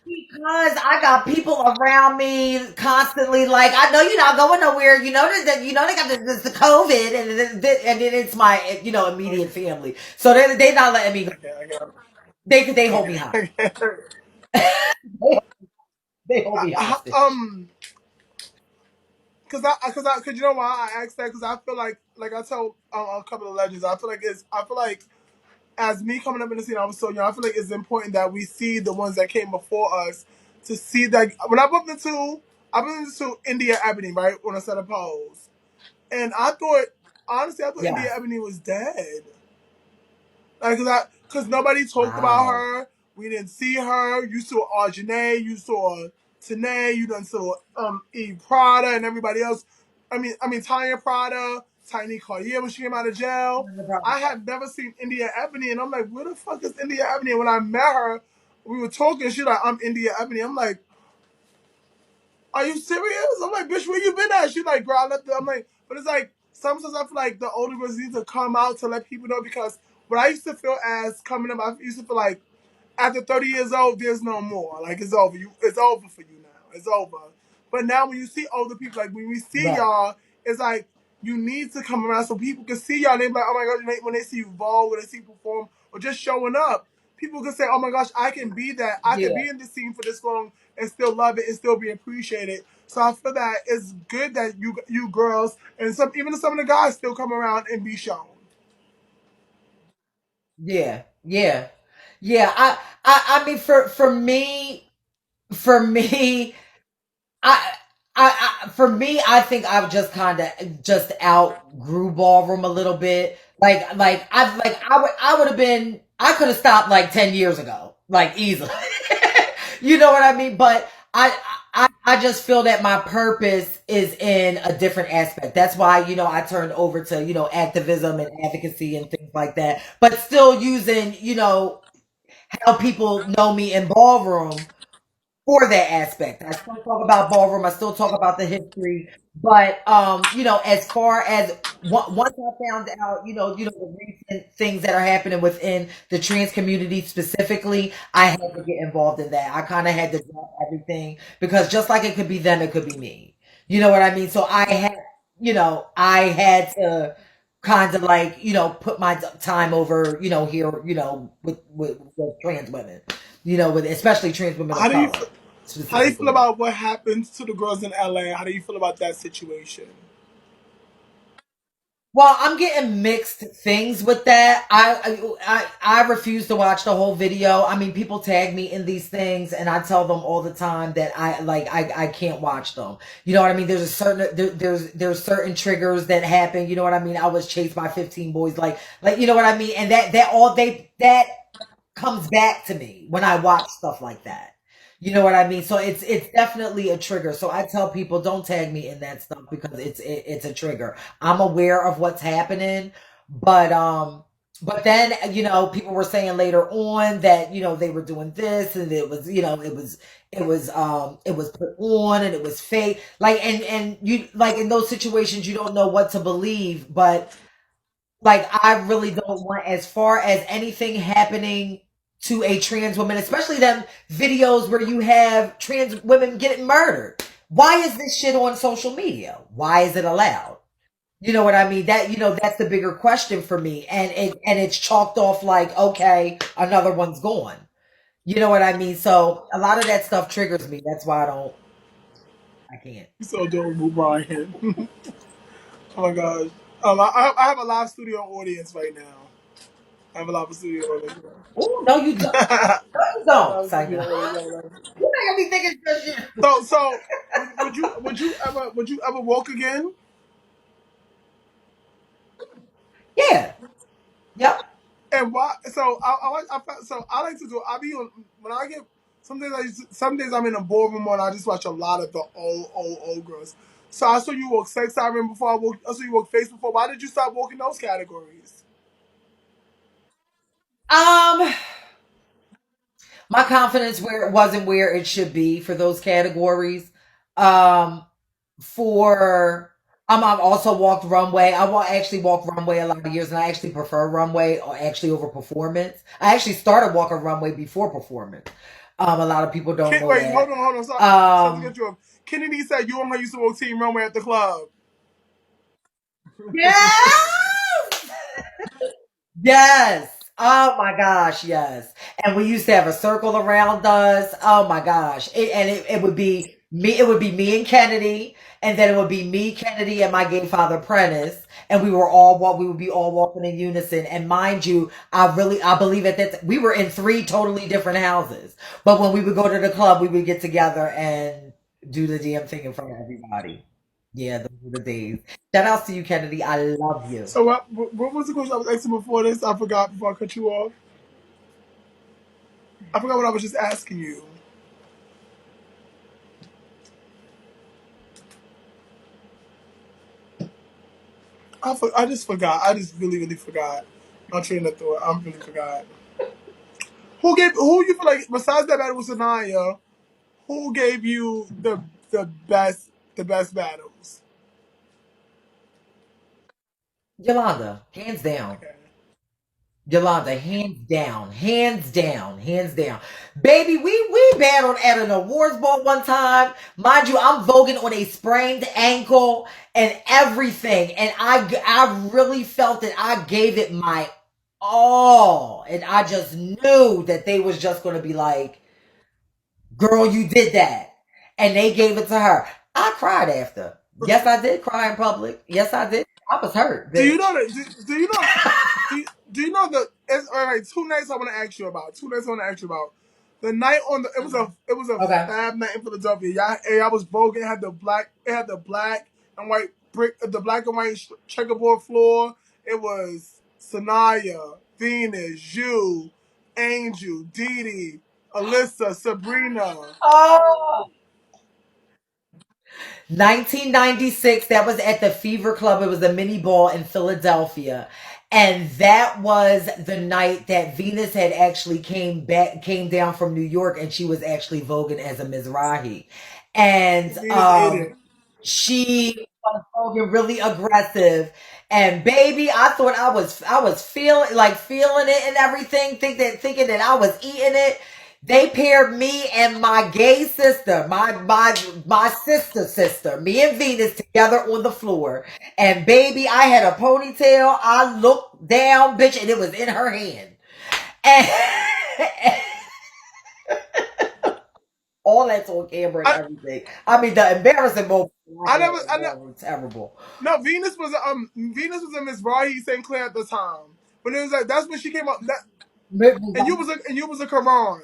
Because I got people around me constantly like, I know you're not going nowhere. You know that they got the COVID and then it's my immediate Okay, family. So they not letting me go. okay, I got it. They hold me Okay, hostage. I got it. They hold me hostage. Um, cause you know why I asked that? Cause I feel like I told a couple of legends, I feel like as me coming up in the scene, I was so young. I feel like it's important that we see the ones that came before us to see that when I bumped into India Ebony right when I said a pose, and I thought honestly I thought India Yes. Ebony was dead. Like, cause nobody talked about Wow. her. We didn't see her. You saw Arjanae, you saw Tanae, you done saw Eve Prada and everybody else. I mean Tanya Prada, Tiny Cartier when she came out of jail. I had never seen India Ebony, and I'm like, where the fuck is India Ebony? And when I met her, we were talking. She's like, I'm India Ebony. I'm like, are you serious? I'm like, bitch, where you been at? She's like, girl, I left. I'm like, but it's like sometimes I feel like the older girls need to come out to let people know because what I used to feel as coming up, I used to feel like after 30 years old, there's no more. Like it's over. It's over for you now. It's over. But now when you see older people, like when we see Right. y'all, it's like you need to come around so people can see y'all. They be like, oh my gosh, when they see you ball, when they see you perform, or just showing up, people can say, oh my gosh, I can be that. I can Yeah. be in this scene for this long and still love it and still be appreciated. So I feel that it's good that you girls and some of the guys still come around and be shown. Yeah. Yeah. Yeah. I mean, for me, I, for me, I think I've just kind of just outgrew ballroom a little bit. I would have been, I could have stopped like 10 years ago, like easily. You know what I mean? But I just feel that my purpose is in a different aspect. That's why, I turned over to, activism and advocacy and things like that, but still using, how people know me in ballroom for that aspect. I still talk about ballroom. I still talk about the history. But as far as once I found out, the recent things that are happening within the trans community specifically, I had to get involved in that. I kind of had to drop everything because just like it could be them, it could be me. You know what I mean? So I had to kind of like, put my time over, here, with trans women, with especially trans women of How do you color How do you feel specifically. about what happens to the girls in LA? How do you feel about that situation? Well, I'm getting mixed things with that. I refuse to watch the whole video. I mean, people tag me in these things, and I tell them all the time that I can't watch them. You know what I mean? There's a certain there's certain triggers that happen. You know what I mean? I was chased by 15 boys, like you know what I mean, and that comes back to me when I watch stuff like that. You know what I mean? So it's definitely a trigger. So I tell people don't tag me in that stuff because it's a trigger. I'm aware of what's happening, but then people were saying later on that they were doing this and it was it was put on and it was fake. Like and you like in those situations you don't know what to believe, but like I really don't want as far as anything happening to a trans woman, especially them videos where you have trans women getting murdered. Why is this shit on social media? Why is it allowed? You know what I mean? That's the bigger question for me. And it's chalked off like, okay, another one's gone. You know what I mean? So a lot of that stuff triggers me. That's why I can't. You so adorable, Brian. Oh my gosh. I have a live studio audience right now. I have a live studio audience. Oh, no, you don't. I No, you have a don't. live Psycho. studio audience right now. You're not gonna be thinking it's just you. So would you ever walk again? Yeah. Yep. And why? So I like to do. I be on when I get. Some days I'm in a ballroom and I just watch a lot of the old girls. So I saw you walk sex siren before I saw you walk face before. Why did you stop walking those categories? Um, my confidence where it wasn't where it should be for those categories. Um, for I've also walked runway. Actually walked runway a lot of years, and I actually prefer runway or actually over performance. I actually started walking runway before performance. A lot of people don't know Wait, that. hold on. Sorry to Um, get you off. Kennedy said you and her used to walk team runway at the club. yes, yes. Oh my gosh, yes. And we used to have a circle around us. Oh my gosh. And it would be it would be me and Kennedy, and then it would be me, Kennedy, and my gay father Prentice, and we would be all walking in unison. And mind you, I believe at that we were in three totally different houses, but when we would go to the club, we would get together and do the damn thing in front of everybody. Yeah, those were the days. Shout out to you, Kennedy. I love you. So what was the question I was asking before this? I forgot before I cut you off. I forgot what I was just asking you. I just forgot. I just really forgot. My train of thought. I really forgot. Who you feel like besides that battle with Sanaya? Who gave you the best battles? Yolanda, hands down. Okay. Yolanda, hands down, hands down, hands down. Baby, we battled at an awards ball one time. Mind you, I'm voguing on a sprained ankle and everything. And I really felt that I gave it my all. And I just knew that they was just gonna be like, girl, you did that. And they gave it to her. I cried after. Yes, I did cry in public. Yes, I did. I was hurt, Do you bitch. know that? Do you know the? It's all right. Two nights I want to ask you about. Two nights I want to ask you about. The night on the it was a Okay. fab night in Philadelphia. I was voguing. It had the black and white the black and white checkerboard floor. It was Sanaya, Venus, you, Angel, Dee Dee, Alyssa, Sabrina. Oh. 1996, that was at the Fever Club. It was a mini ball in Philadelphia. And that was the night that Venus had actually came down from New York, and she was actually voguing as a Mizrahi. And Venus ate it. she was voguing really aggressive. And baby, I thought I was feeling it and everything, thinking that I was eating it. They paired me and my gay sister, my sister, me and Venus together on the floor. And baby, I had a ponytail. I looked down, bitch, and it was in her hand. And all that's on camera and I everything. I mean, the embarrassing moment I I had never in I never Ballroom, terrible. No, Venus was a Miss Rahi St. Clair at the time. But it was like that's when she came up. And you was a Quran.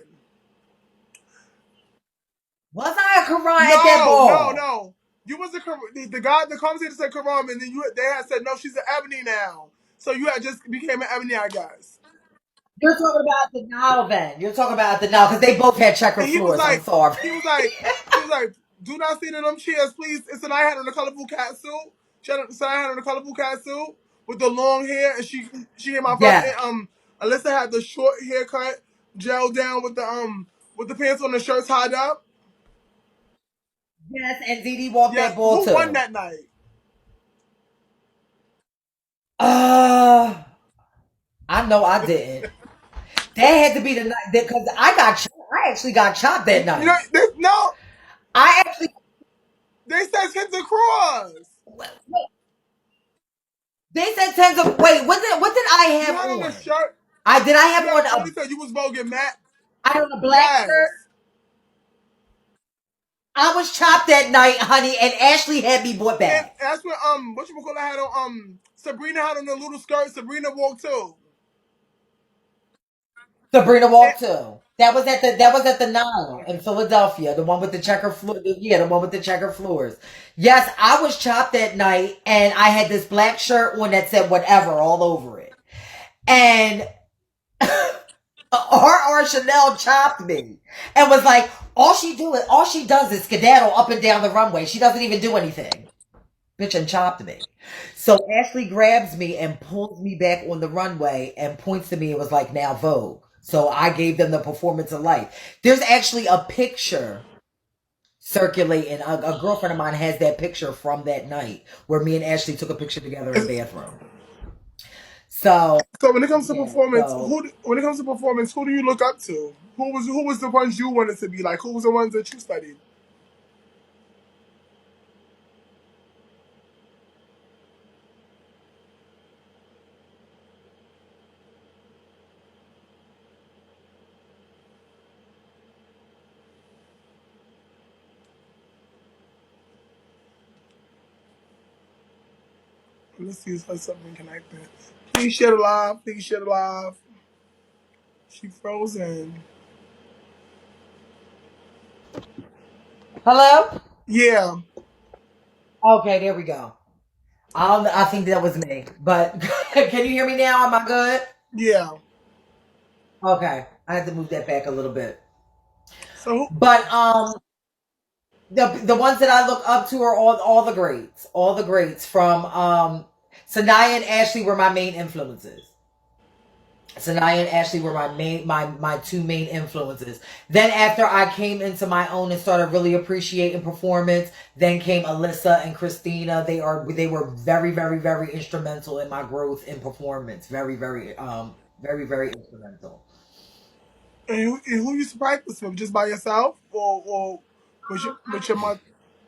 Was I a Quran at that No, no, ball? no. You was the guy, the conversation said Quran, and then they had said no, she's an Ebony now. So you had just became an Ebony, I guess. You're talking about the now then. You're talking about the now because they both had checker And he was floors. I'm like, sorry. he was like, he was like, do not sit in them chairs, please. And so I had on a colorful cat suit. So I had on a colorful cat suit with the long hair, and she came out first. Yeah. And Alyssa had the short haircut, gel down with the pants on the shirts tied up. Yes, and Dee Dee walked Yes, that ball who won too. that night? Uh, I know I didn't. That had to be the night because I actually got chopped that You know, night. no, I actually they said Santa Cross. they said tens of wait, what did I You have had on a on? shirt. I You have had a on a ponytail. You was voguing Matt. I had on a black Yes. shirt. I was chopped that night, honey, and Ashley had me brought And back. that's when what you call had on Sabrina had on the little skirt. Sabrina walked too. Sabrina And walked too. That was at the Nile in Philadelphia, the one with the checker floor. Yeah, the one with the checker floors. Yes, I was chopped that night, and I had this black shirt on that said whatever all over it. And R. Chanel chopped me and was like, all she does is skedaddle up and down the runway. She doesn't even do anything. Bitch, and chopped me. So Ashley grabs me and pulls me back on the runway and points to me and was like, now Vogue. So I gave them the performance of life. There's actually a picture circulating. A girlfriend of mine has that picture from that night where me and Ashley took a picture together in the bathroom. So so when it comes to yeah, performance, so who do you look up to? Who was the ones you wanted to be like? Who was the ones that you studied? Let's see if there's something connected. Please share the live. Please share the live. She frozen. Hello? Yeah, Okay, there we go. I think that was me. But can you hear me now? Am I good? yeah. Okay. I had to move that back a little bit. So But the ones that I look up to are all the greats. All the greats from Sanaya and Ashley were my main influences. Sanaya and Ashley were my two main influences. Then after I came into my own and started really appreciating performance, then came Alyssa and Christina. They were very, very, very instrumental in my growth in performance. Very, very very, very instrumental. and who used to practice with? Just by yourself, or with your mother?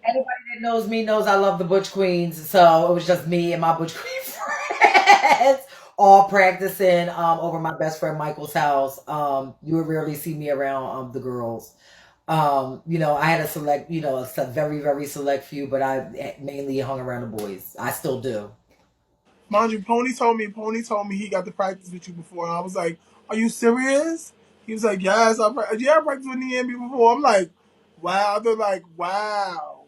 Anybody that knows me knows I love the Butch Queens, so it was just me and my Butch Queen friends all practicing over my best friend Michael's house. You would rarely see me around the girls. I had a select, a very, very select few, but I mainly hung around the boys. I still do. Mind you, Pony told me he got to practice with you before, and I was like, "Are you serious?" He was like, "Yes, I practiced with Niambi before." I'm like, "Wow." They're like, "Wow."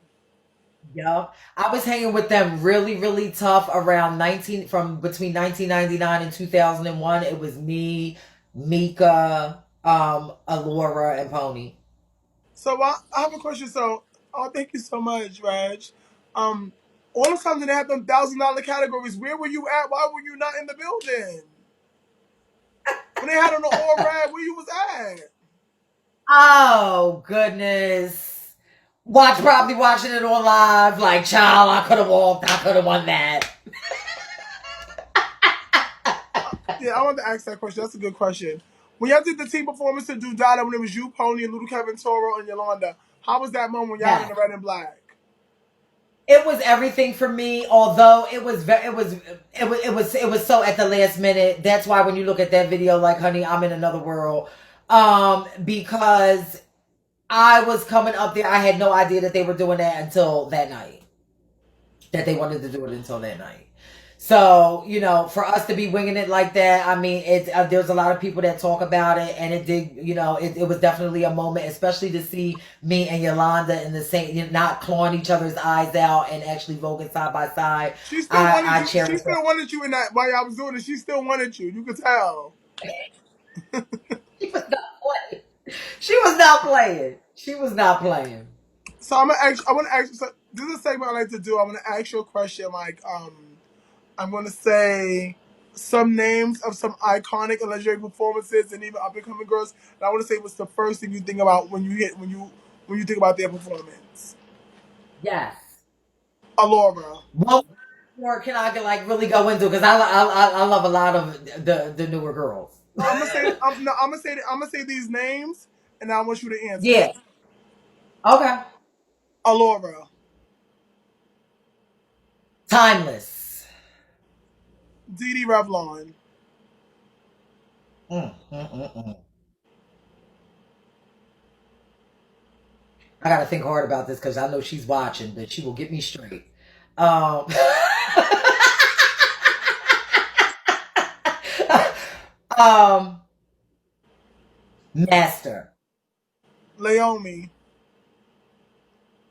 Yeah, I was hanging with them really, really tough around from between 1999 and 2001. It was me, Mika, Alora, and Pony. So I have a question. So, oh, thank you so much, Raj. Um, all the times that they had them $1,000 categories, where were you at? Why were you not in the building? When they had on the all red, where you was at? Oh goodness! Probably watching it on live. Like, child, I could have walked. I could have won that. Yeah, I want to ask that question. That's a good question. When y'all did the team performance to Do Dada, when it was you, Pony, and Little Kevin Toro and Yolanda, how was that moment when y'all in Yeah. the red and black? It was everything for me. Although it was so at the last minute. That's why when you look at that video, like, honey, I'm in another world. Because I was coming up there, I had no idea that they were doing that until that night. That they wanted to do it until that night. So, for us to be winging it like that, I mean, there's a lot of people that talk about it, and it did, it was definitely a moment, especially to see me and Yolanda in the same, not clawing each other's eyes out and actually voguing side by side. She still wanted I you. She cherish that. still wanted you in that while y'all was doing it. She still wanted you. You could tell. She was not playing. She was not playing. She was not playing. So I'm gonna ask. I want to ask. So this is a segment I like to do. I'm gonna ask you a question. Like, I'm gonna say some names of some iconic and legendary performances and even up and coming girls. And I want to say what's the first thing you think about when you think about their performance. Yes. Alora. What more can I like really go into? Because I love a lot of the newer girls. No, I'm gonna say. No, I'm gonna say these names, and I want you to answer. Yeah. Okay. Alora, Timeless. Dee Revlon, Mm, mm, mm, mm. I gotta think hard about this because I know she's watching, but she will get me straight. Um, um, Master. Laomi,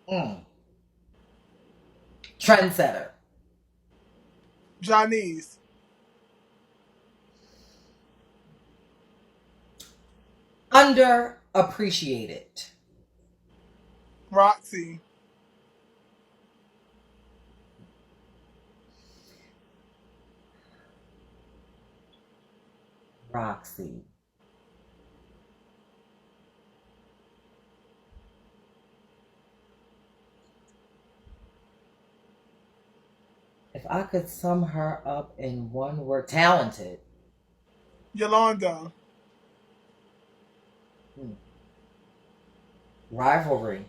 Mm. Trendsetter. Janice, Underappreciated. Roxy, Roxy. If I could sum her up in one word, talented. Yolanda, Mm. Rivalry.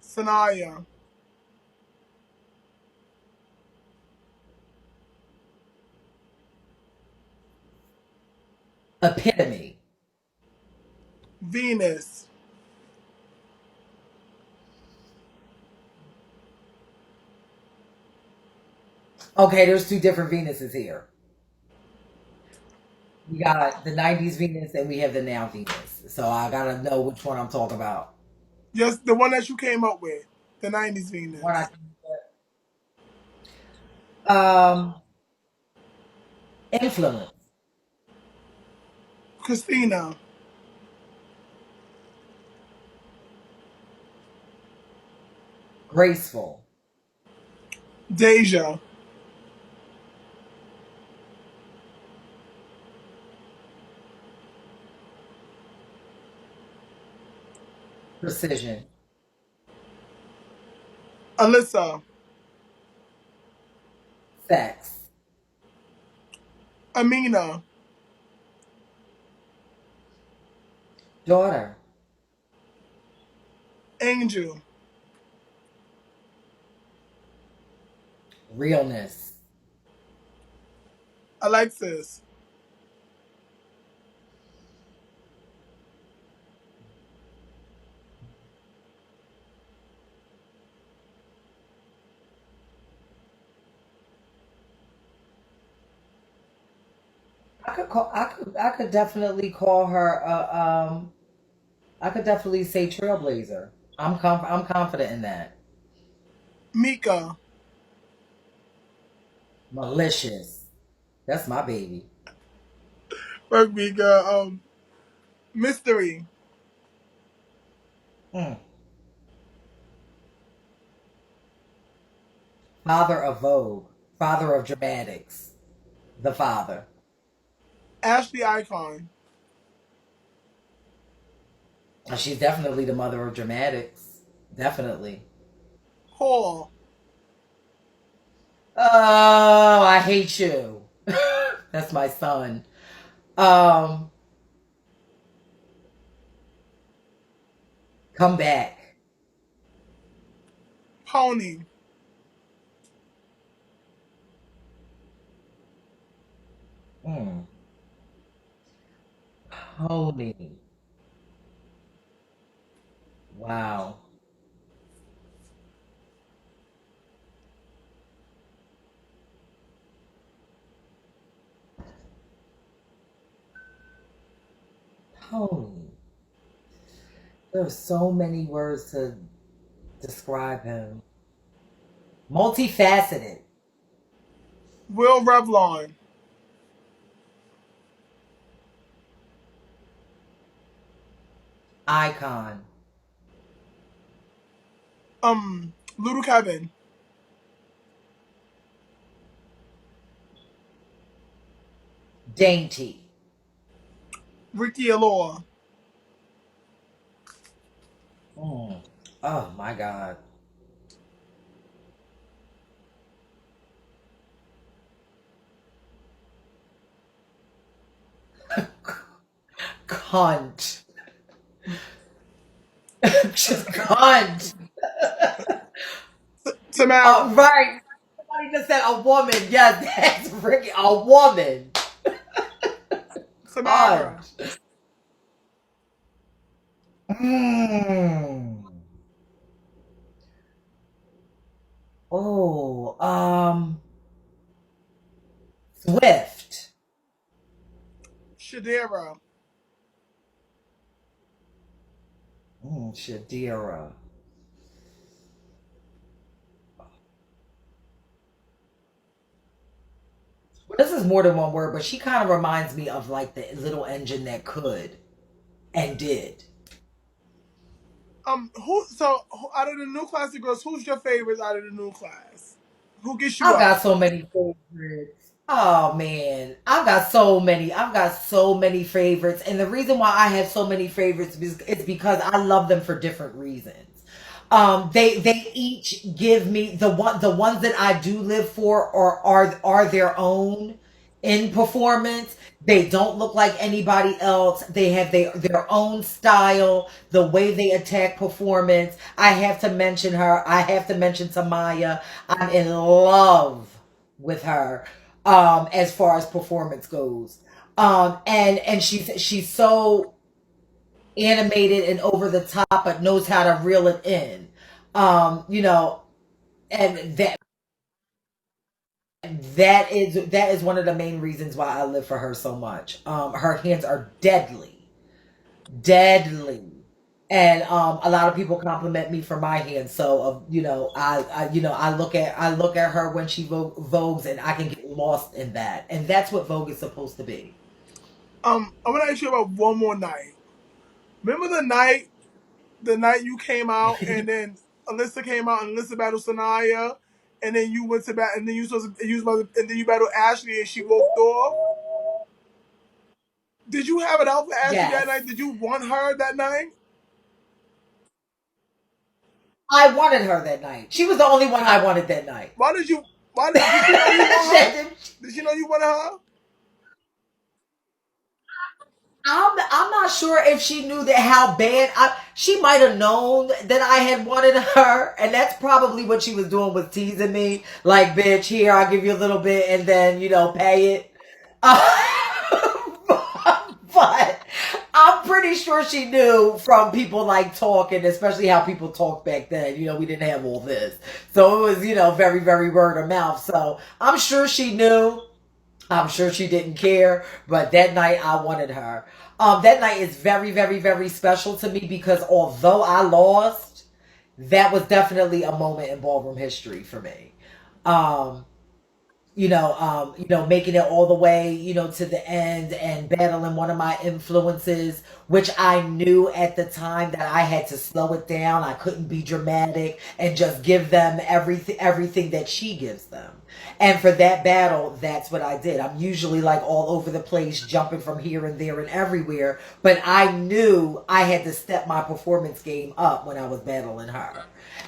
Sanaya, Epitome. Venus, Okay, there's two different Venuses here. We got the 90s Venus and we have the now Venus. So I gotta know which one I'm talking about. Just the one that you came up with, the '90s One Venus. influence, Christina, graceful, Deja, precision, Alyssa, sex, Amina, daughter, Angel, realness. Alexis, I could definitely call her I could definitely say trailblazer. I'm confident in that. Mika, Malicious. That's my baby. work Mika, Mystery, Mm. Father of Vogue. Father of dramatics. The father. Ashley Icon, She's definitely the mother of dramatics. Definitely. Hall, Oh, I hate you. That's my son. Um, come back. Pony, Mm. Pony. Wow. Pony. There are so many words to describe him. Multifaceted. Will Revlon, Icon. Little Kevin, Dainty. Ricky Alora, Mm. Oh my God. Cunt. Just cunt. Tamara, Right. Somebody just said a woman. Yes, that's Ricky. A woman. Tamara, Cunt. Mm. Oh, Swift. Shadera, Shadira. This is more than one word, but she kind of reminds me of like the little engine that could and did. out of the new class of girls, who's your favorite out of the new class? Who gets you I've up? got so many favorites. Oh man, I've got so many. I've got so many favorites, and the reason why I have so many favorites is because I love them for different reasons. They each give me the ones that I do live for are their own in performance. They don't look like anybody else. They have their own style, the way they attack performance. I have to mention her. I have to mention Samaya. I'm in love with her as far as performance goes. And she's so animated and over the top, but knows how to reel it in. You know, and that that is one of the main reasons why I live for her so much. Her hands are deadly, deadly. And a lot of people compliment me for my hands. So I look at her when she vogues, and I can get lost in that. And that's what Vogue is supposed to be. I want to ask you about one more night. Remember the night you came out, and then Alyssa came out, and Alyssa battled Sanaya, and then you went to bat, and then and then you battled Ashley, and she walked off. Did you have it out for Ashley that Yes, night? Did you want her that night? I wanted her that night. She was the only one I wanted that night. Why did you? Did she know you want her? Did she know you wanted her? I'm not sure if she knew that how bad she might have known that I had wanted her, and that's probably what she was doing, was teasing me, like, bitch, here, I'll give you a little bit, and then pay it. But I'm pretty sure she knew from people like talking, especially how people talk back then. We didn't have all this, so it was very, very word of mouth. So I'm sure she knew. I'm sure she didn't care, but that night I wanted her. That night is very, very, very special to me, because although I lost, that was definitely a moment in ballroom history for me. Um, making it all the way, to the end, and battling one of my influences, which I knew at the time that I had to slow it down. I couldn't be dramatic and just give them everything that she gives them. And for that battle, that's what I did. I'm usually like all over the place, jumping from here and there and everywhere, but I knew I had to step my performance game up when I was battling her.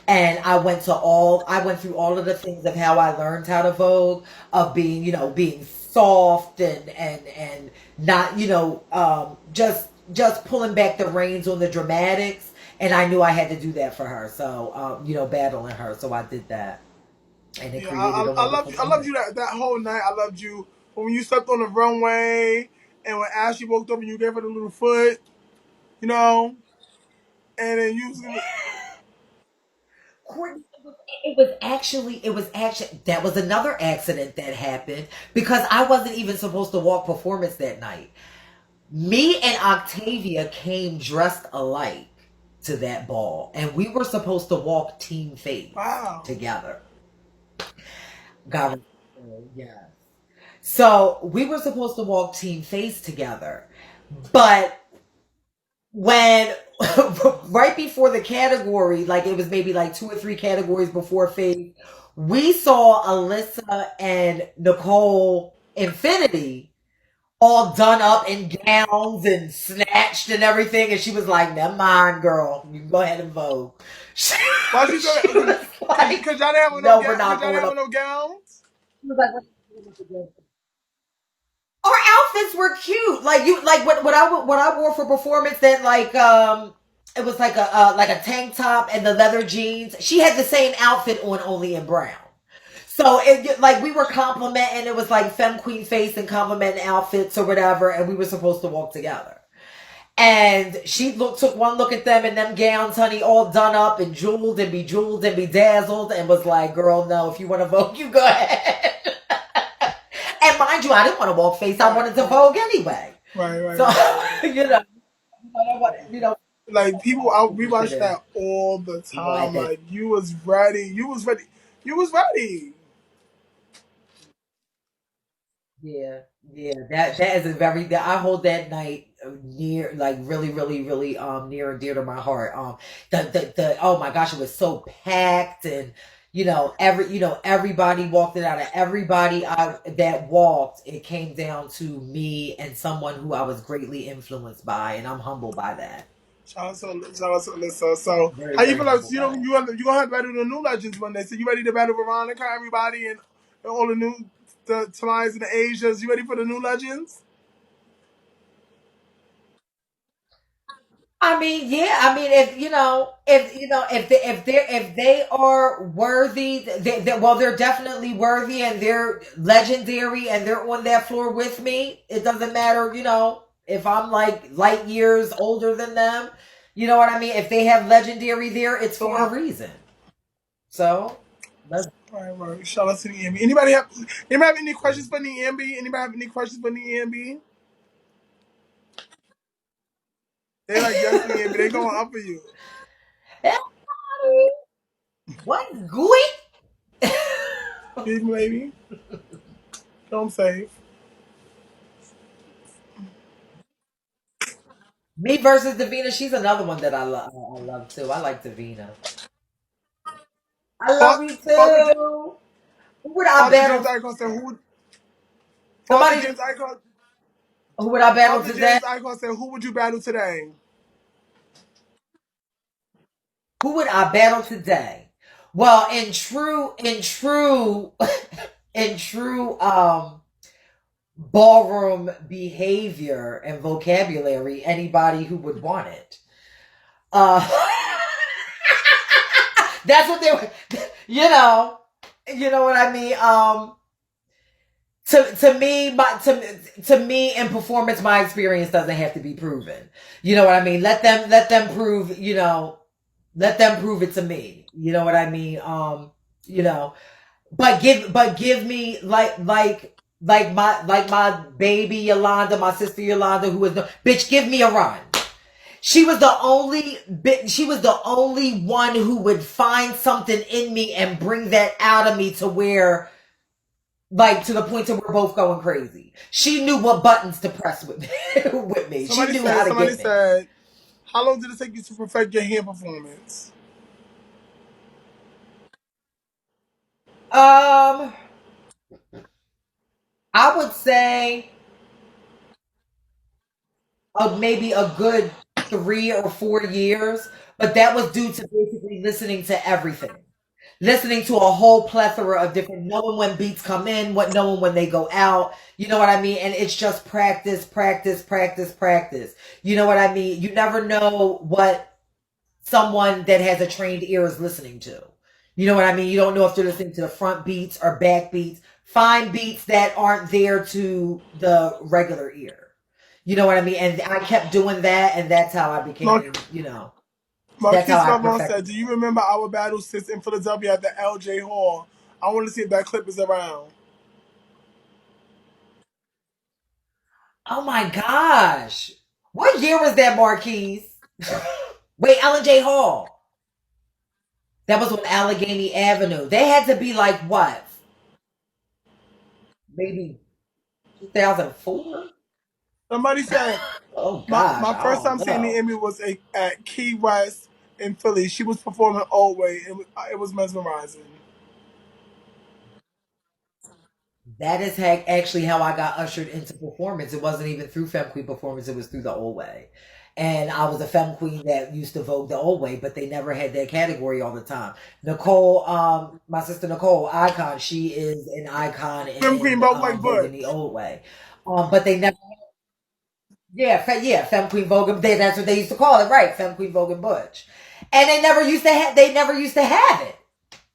And I went through all of the things of how I learned how to vogue, of being soft, and not, just pulling back the reins on the dramatics. And I knew I had to do that for her. So, battling her. So I did that. And it Yeah, created a I love wonderful I loved moment. you that whole night. I loved you when you stepped on the runway, and when Ashley woke up and you gave her the little foot, you know, and then you. Courtney, it was actually that was another accident that happened, because I wasn't even supposed to walk performance that night. Me and Octavia came dressed alike to that ball, and we were supposed to walk team face Wow. together. God, yeah. So we were supposed to walk team face together, but when right before the category, like it was maybe like two or three categories before face, we saw Alyssa and Nicole Infinity all done up in gowns and snatched and everything, and she was like, "Never mind, girl, you can go ahead and vote." She, Why she said she was like, because y'all didn't have no "No, we're because not y'all didn't going up." have no gowns. She was like, our outfits were cute. Like what I wore for performance, that like it was like a tank top and the leather jeans. She had the same outfit on, only in brown. So like we were complimenting. It was like femme queen face and complimenting outfits or whatever, and we were supposed to walk together. And she took one look at them in them gowns, honey, all done up and jeweled and bejeweled and bedazzled, and was like, "Girl, no, if you want to vote, you go ahead." And mind you, I didn't want to walk face. I wanted to vogue anyway. So, Right. you know, Like people, we should watch have, that all the at time. that. Like you was ready. You was ready. You was ready. Yeah, yeah. That is a very. That I hold that night near, like really, really, really near and dear to my heart. The oh my gosh, it was so packed, and everybody walked it out. Of everybody that walked, it came down to me and someone who I was greatly influenced by, and I'm humbled by that. Shout out to Alyssa. So Very, how you very feel like humbled by that. you gonna have to battle the new legends one day? So you ready to battle Veronica, everybody, and all the Tamais and the Asias? You ready for the new legends? I mean, yeah. I mean, if they are worthy, well, they're definitely worthy, and they're legendary, and they're on that floor with me. It doesn't matter, if I'm like light years older than them. You know what I mean? If they have legendary there, it's So for a reason. So let's All right. Shout out to Niambi. Anybody have any questions for Niambi? Anybody have any questions for Niambi? They like, yes, Niambi. They going up for you. What gooey? Big lady. Don't say. Me versus Davina. She's another one that I love. I love too. I like Davina. I love Fuck, you fuck with, too. Who would I fuck with James battle? Icon said who? Fuck with Somebody. James Icon. Who would I battle Fuck with today? James Icon said who would you battle today? Who would I battle today? Well, in true ballroom behavior and vocabulary, anybody who would want it. Uh, that's what they were, you know what I mean? To me in performance, my experience doesn't have to be proven. You know what I mean? Let them prove, let them prove it to me. You know what I mean? You know, but give me like my baby Yolanda, my sister Yolanda, who was the bitch, give me a run. She was the only one who would find something in me and bring that out of me to where, like, to the point to we're both going crazy. She knew what buttons to press with with me. She knew how to Somebody get me. said, how long did it take you to perfect your hand performance? I would say maybe a good 3 or 4 years, but that was due to basically listening to everything. Listening to a whole plethora of different, knowing when beats come in, knowing when they go out. You know what I mean? And it's just practice, practice, practice, practice. You know what I mean? You never know what someone that has a trained ear is listening to. You know what I mean? You don't know if they're listening to the front beats or back beats. Find beats that aren't there to the regular ear. You know what I mean? And I kept doing that, and that's how I became, that's how Marquise I Lavon said, perfected do it. you remember our battle sis in Philadelphia at the LJ Hall? I want to see if that clip is around. Oh my gosh. What year was that, Marquise? Wait, Ellen J. Hall. That was on Allegheny Avenue. They had to be like what? Maybe 2004? Somebody said, Oh gosh, my I first don't time seeing know. Naomi was at Key West in Philly. She was performing Old Way. It was mesmerizing. That is actually how I got ushered into performance. It wasn't even through Femme Queen performance, it was through the old way. And I was a Femme Queen that used to vogue the old way, but they never had that category all the time. Nicole, my sister Nicole Icon, she is an icon Femme Queen in both like voguing the Butch. old way. But they never, yeah, Femme Queen Vogue. That's what they used to call it, right? Femme Queen Vogue and Butch. And they never used to have it.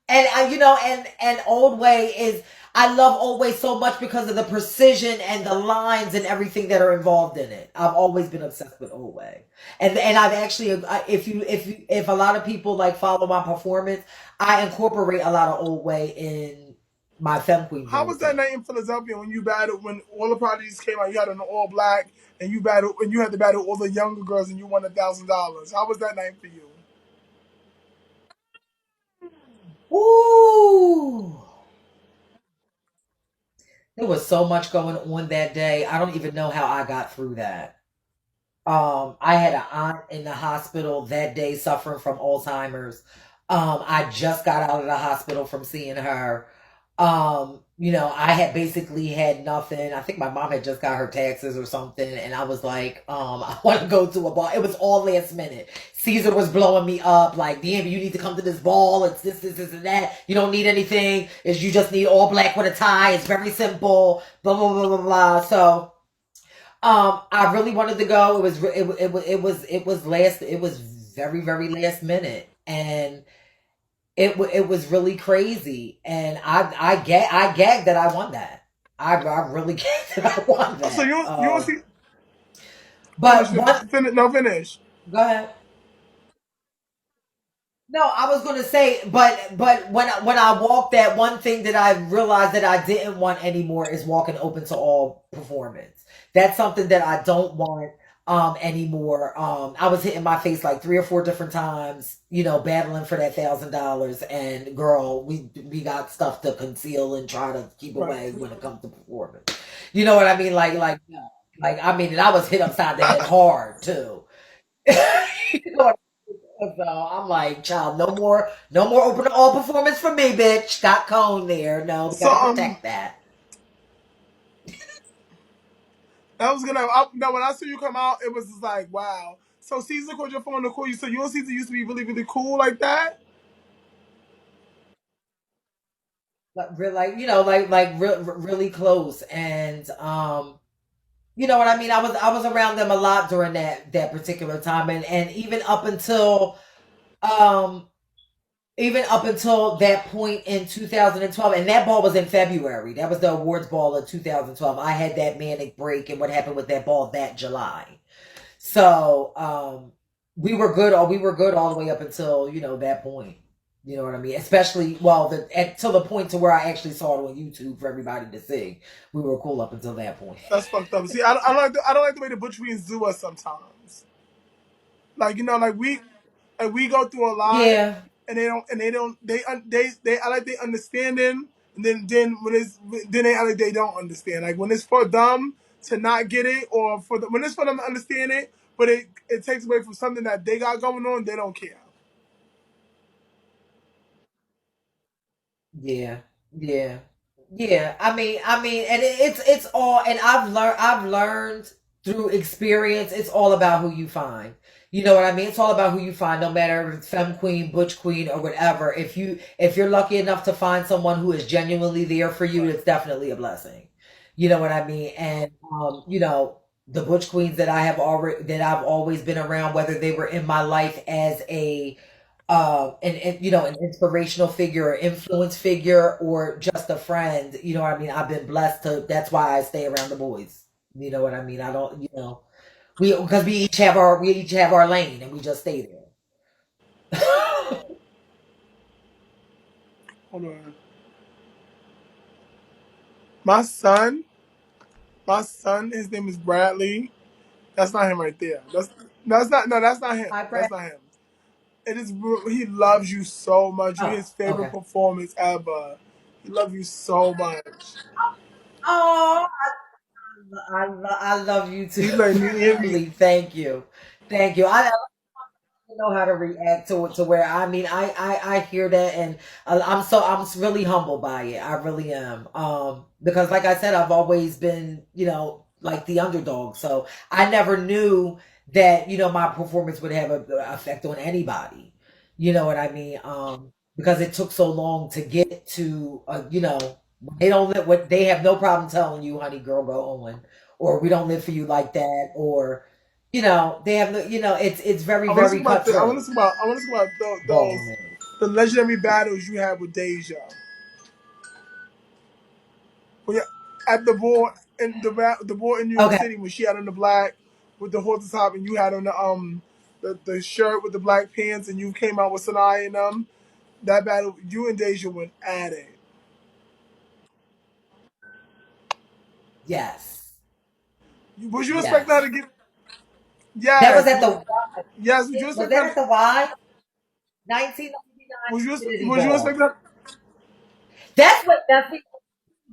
And and Old Way is, I love Old Way so much because of the precision and the lines and everything that are involved in it. I've always been obsessed with Old Way, and I've actually, if a lot of people like follow my performance, I incorporate a lot of Old Way in my Femme Queen How was Vogue that thing. night in Philadelphia when you battled, when all the prodigies came out, you had an all black, and you had to battle all the younger girls and you won $1,000. How was that night for you? Ooh. There was so much going on that day. I don't even know how I got through that. I had an aunt in the hospital that day suffering from Alzheimer's. I just got out of the hospital from seeing her. I had basically had nothing. I think my mom had just got her taxes or something, and I was like, I want to go to a ball. It was all last minute. Caesar was blowing me up, like, damn, you need to come to this ball. It's this, and that. You don't need anything. You just need all black with a tie. It's very simple. Blah blah blah blah blah. So I really wanted to go. It was very very last minute, and it was really crazy. And I gagged that I won that. I really gagged that I won So that. you don't see But finish. No, finish. go ahead. No, I was gonna say, but when I walked, that one thing that I realized that I didn't want anymore is walking open to all performance. That's something that I don't want anymore. I was hitting my face like 3 or 4 different times, battling for that $1,000. And girl, we got stuff to conceal and try to keep Right. away when it comes to performance. You know what I mean? Like I mean, and I was hit upside the head hard too. You know. So I'm like, child, no more open to all performance for me, bitch. Got cone there. No, we So gotta protect that. that was gonna. No, when I saw you come out, it was just like, wow. So Caesar called your phone to call you. So you and Caesar used to be really, really cool like that. But real, like, really close. And you know what I mean? I was around them a lot during that particular time. And um even up until that point in 2012, and that ball was in February. That was the awards ball of 2012. I had that manic break, and what happened with that ball that July. So we were good all the way up until that point. You know what I mean? Especially till the point to where I actually saw it on YouTube for everybody to see. We were cool up until that point. That's fucked up. See, I don't like the way the Butch Queens do us sometimes. Like like we go through a lot, Yeah, and they I like they understanding, and then when it's then they act like they don't understand. Like when it's for them to not get it, or when it's for them to understand it, but it takes away from something that they got going on, they don't care. yeah, yeah, yeah. I mean, and it's all. And I've learned through experience. It's all about who you find. You know what I mean? It's all about who you find, no matter if it's femme queen, butch queen, or whatever. If you're lucky enough to find someone who is genuinely there for you, Right. it's definitely a blessing. You know what I mean? And the butch queens that I've always been around, whether they were in my life as an inspirational figure or influence figure or just a friend. You know what I mean? I've been blessed to. That's why I stay around the boys. You know what I mean? I don't. We because we each have our lane, and we just stay there. Hold on. My son, my son, his name is Bradley. That's not him right there. That's not no, that's not him. Hi, That's Brad. not him. It is he loves you so much. You're Oh, his favorite okay. performance ever. He loves you so much. Oh, I love you too, He's like Niambi. Bradley. Thank you, thank you. I know how to react to it to where I mean I hear that, and I'm really humbled by it. I really am. Because like I said, I've always been like the underdog, so I never knew that my performance would have a effect on anybody. You know what I mean? Because it took so long to get to they don't live what they have no problem telling you, honey girl, go on, or we don't live for you like that, or they have it's very, I want to very talk about the. cutthroat. I want to talk about those Ballroom is. the legendary battles you had with Deja. When you at the board in the board in New York Okay. City when she had on the black with the halter top and you had on the shirt with the black pants and you came out with Sanaa and them. That battle, you and Deja went at it. Yes. Was you expecting her Yes. to get? That was Yes. at the Yes. Was you was expecting that her? at the Y? 1999 Infinity Was you Ball. expecting her? That's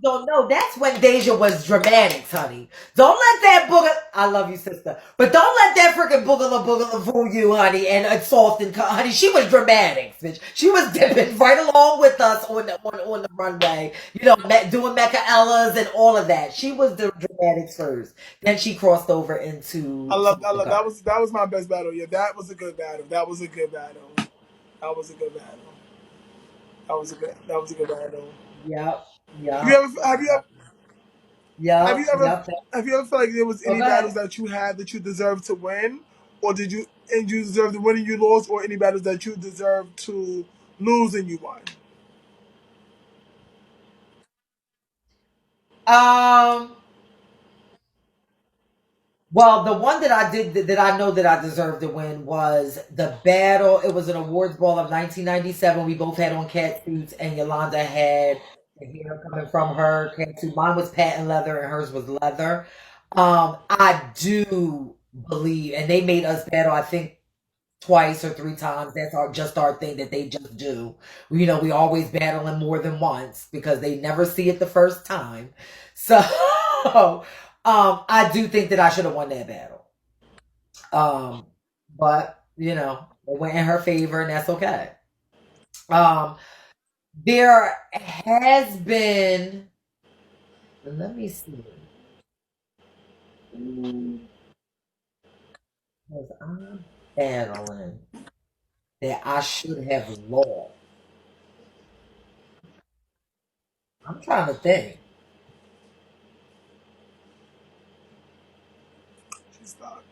don't know. That's when Deja was dramatics, honey. Don't let that booger. I love you, sister, but don't let that freaking booger fool you, honey. And it's soft and honey. She was dramatics, bitch. She was dipping right along with us on the runway. Doing Mecca Ellas and all of that. She was the dramatics first. Then she crossed over into I soft and love cut. that was my best battle. Yeah, that was a good battle. That was a good battle. That was a good battle. That was a good battle. Yep. Have you Yep. ever have you ever have you Yep. ever Yep. have you ever felt like there was Oh, any go battles ahead. that you had that you deserved to win, or did you deserve to win and you lost, or any battles that you deserved to lose and you won? Um. Well, the one that I did that I know that I deserved to win was the battle. It was an awards ball of 1997. We both had on cat suits, and Yolanda had the hair coming from her cat suit. Mine was patent leather, and hers was leather. I do believe, and they made us battle. I think twice or three times. That's our thing that they just do. We always battling more than once because they never see it the first time. So I do think that I should have won that battle. Um, but it went in her favor, and that's okay. Um, there has been. Let me see. Who was I battling that I should have lost? I'm trying to think. She's not.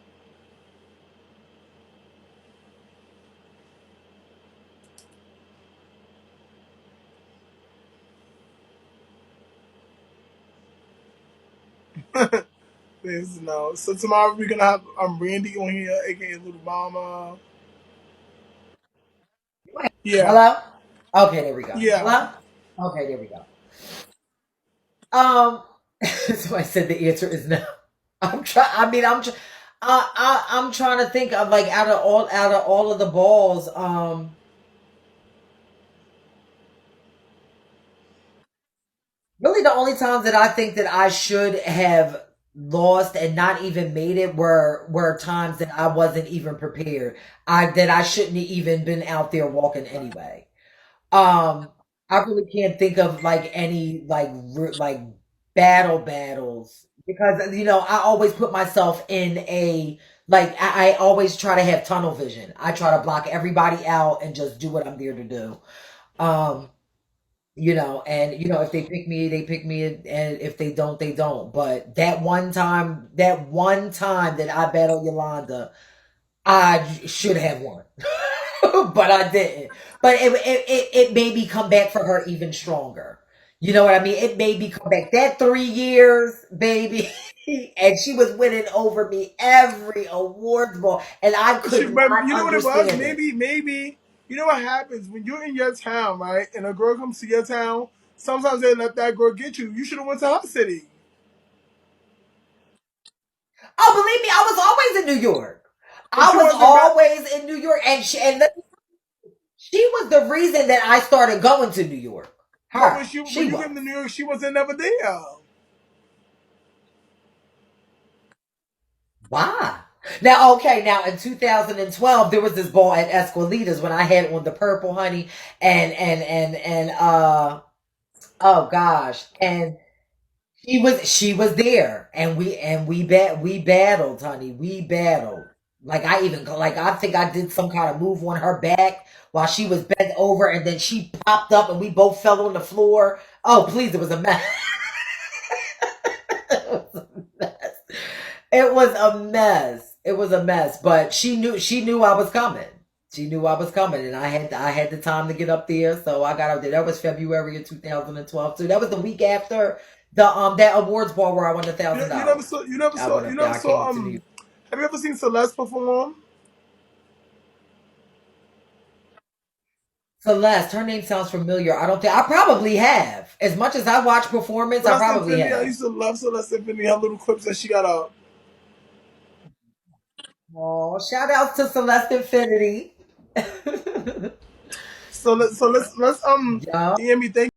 There's no. So tomorrow we're gonna have Randy on here, aka Little Mama. Yeah, Hello? Okay, there we go. yeah. Hello? Okay, there we go. Um, so I said the answer is no. I'm trying. I mean, I'm trying to think of like out of all of the balls. Really, the only times that I think that I should have lost and not even made it were times that I wasn't even prepared. I shouldn't have even been out there walking anyway. Um, I really can't think of like any like battles because I always put myself in a like I always try to have tunnel vision. I try to block everybody out and just do what I'm there to do. Um, and if they pick me, they pick me, and if they don't, they don't. But that one time that I battled Yolanda, I should have won, but I didn't. But it made me come back for her even stronger. You know what I mean? It made me come back. That 3 years, baby, and she was winning over me every awards ball, and I She, could but not you know what it was? understand it. Maybe you know what happens when you're in your town, right? And a girl comes to your town. Sometimes they let that girl get you. You should have went to her city. Oh, believe me, I was always in New York. But I you was wasn't back. always in New York, and she was the reason that I started going to New York. But Her, when she you was. came to New York, she wasn't never there. Why? Now, okay, now in 2012, there was this ball at Esquilitas when I had on the purple honey and oh gosh, and she was there, and we battled, honey. We battled. Like I think I did some kind of move on her back while she was bent over, and then she popped up, and we both fell on the floor. Oh, please, it was a mess. It was a mess. It was a mess. It was a mess. But she knew I was coming. She knew I was coming, and I had the time to get up there, so I got up there. That was February of 2012 too. That was the week after the that awards ball where I won a thousand You never dollars. saw. You never I saw. went You up there. never I came saw. up to New York. Have you ever seen Celeste perform? Celeste, her name sounds familiar. I don't think I probably have. As much as I watch performance, I Celeste probably Infinity. I have. used to love Celeste Infinity. Her little clips that she got up. Oh, shout outs to Celeste Infinity. So let's Yeah. Niambi, thank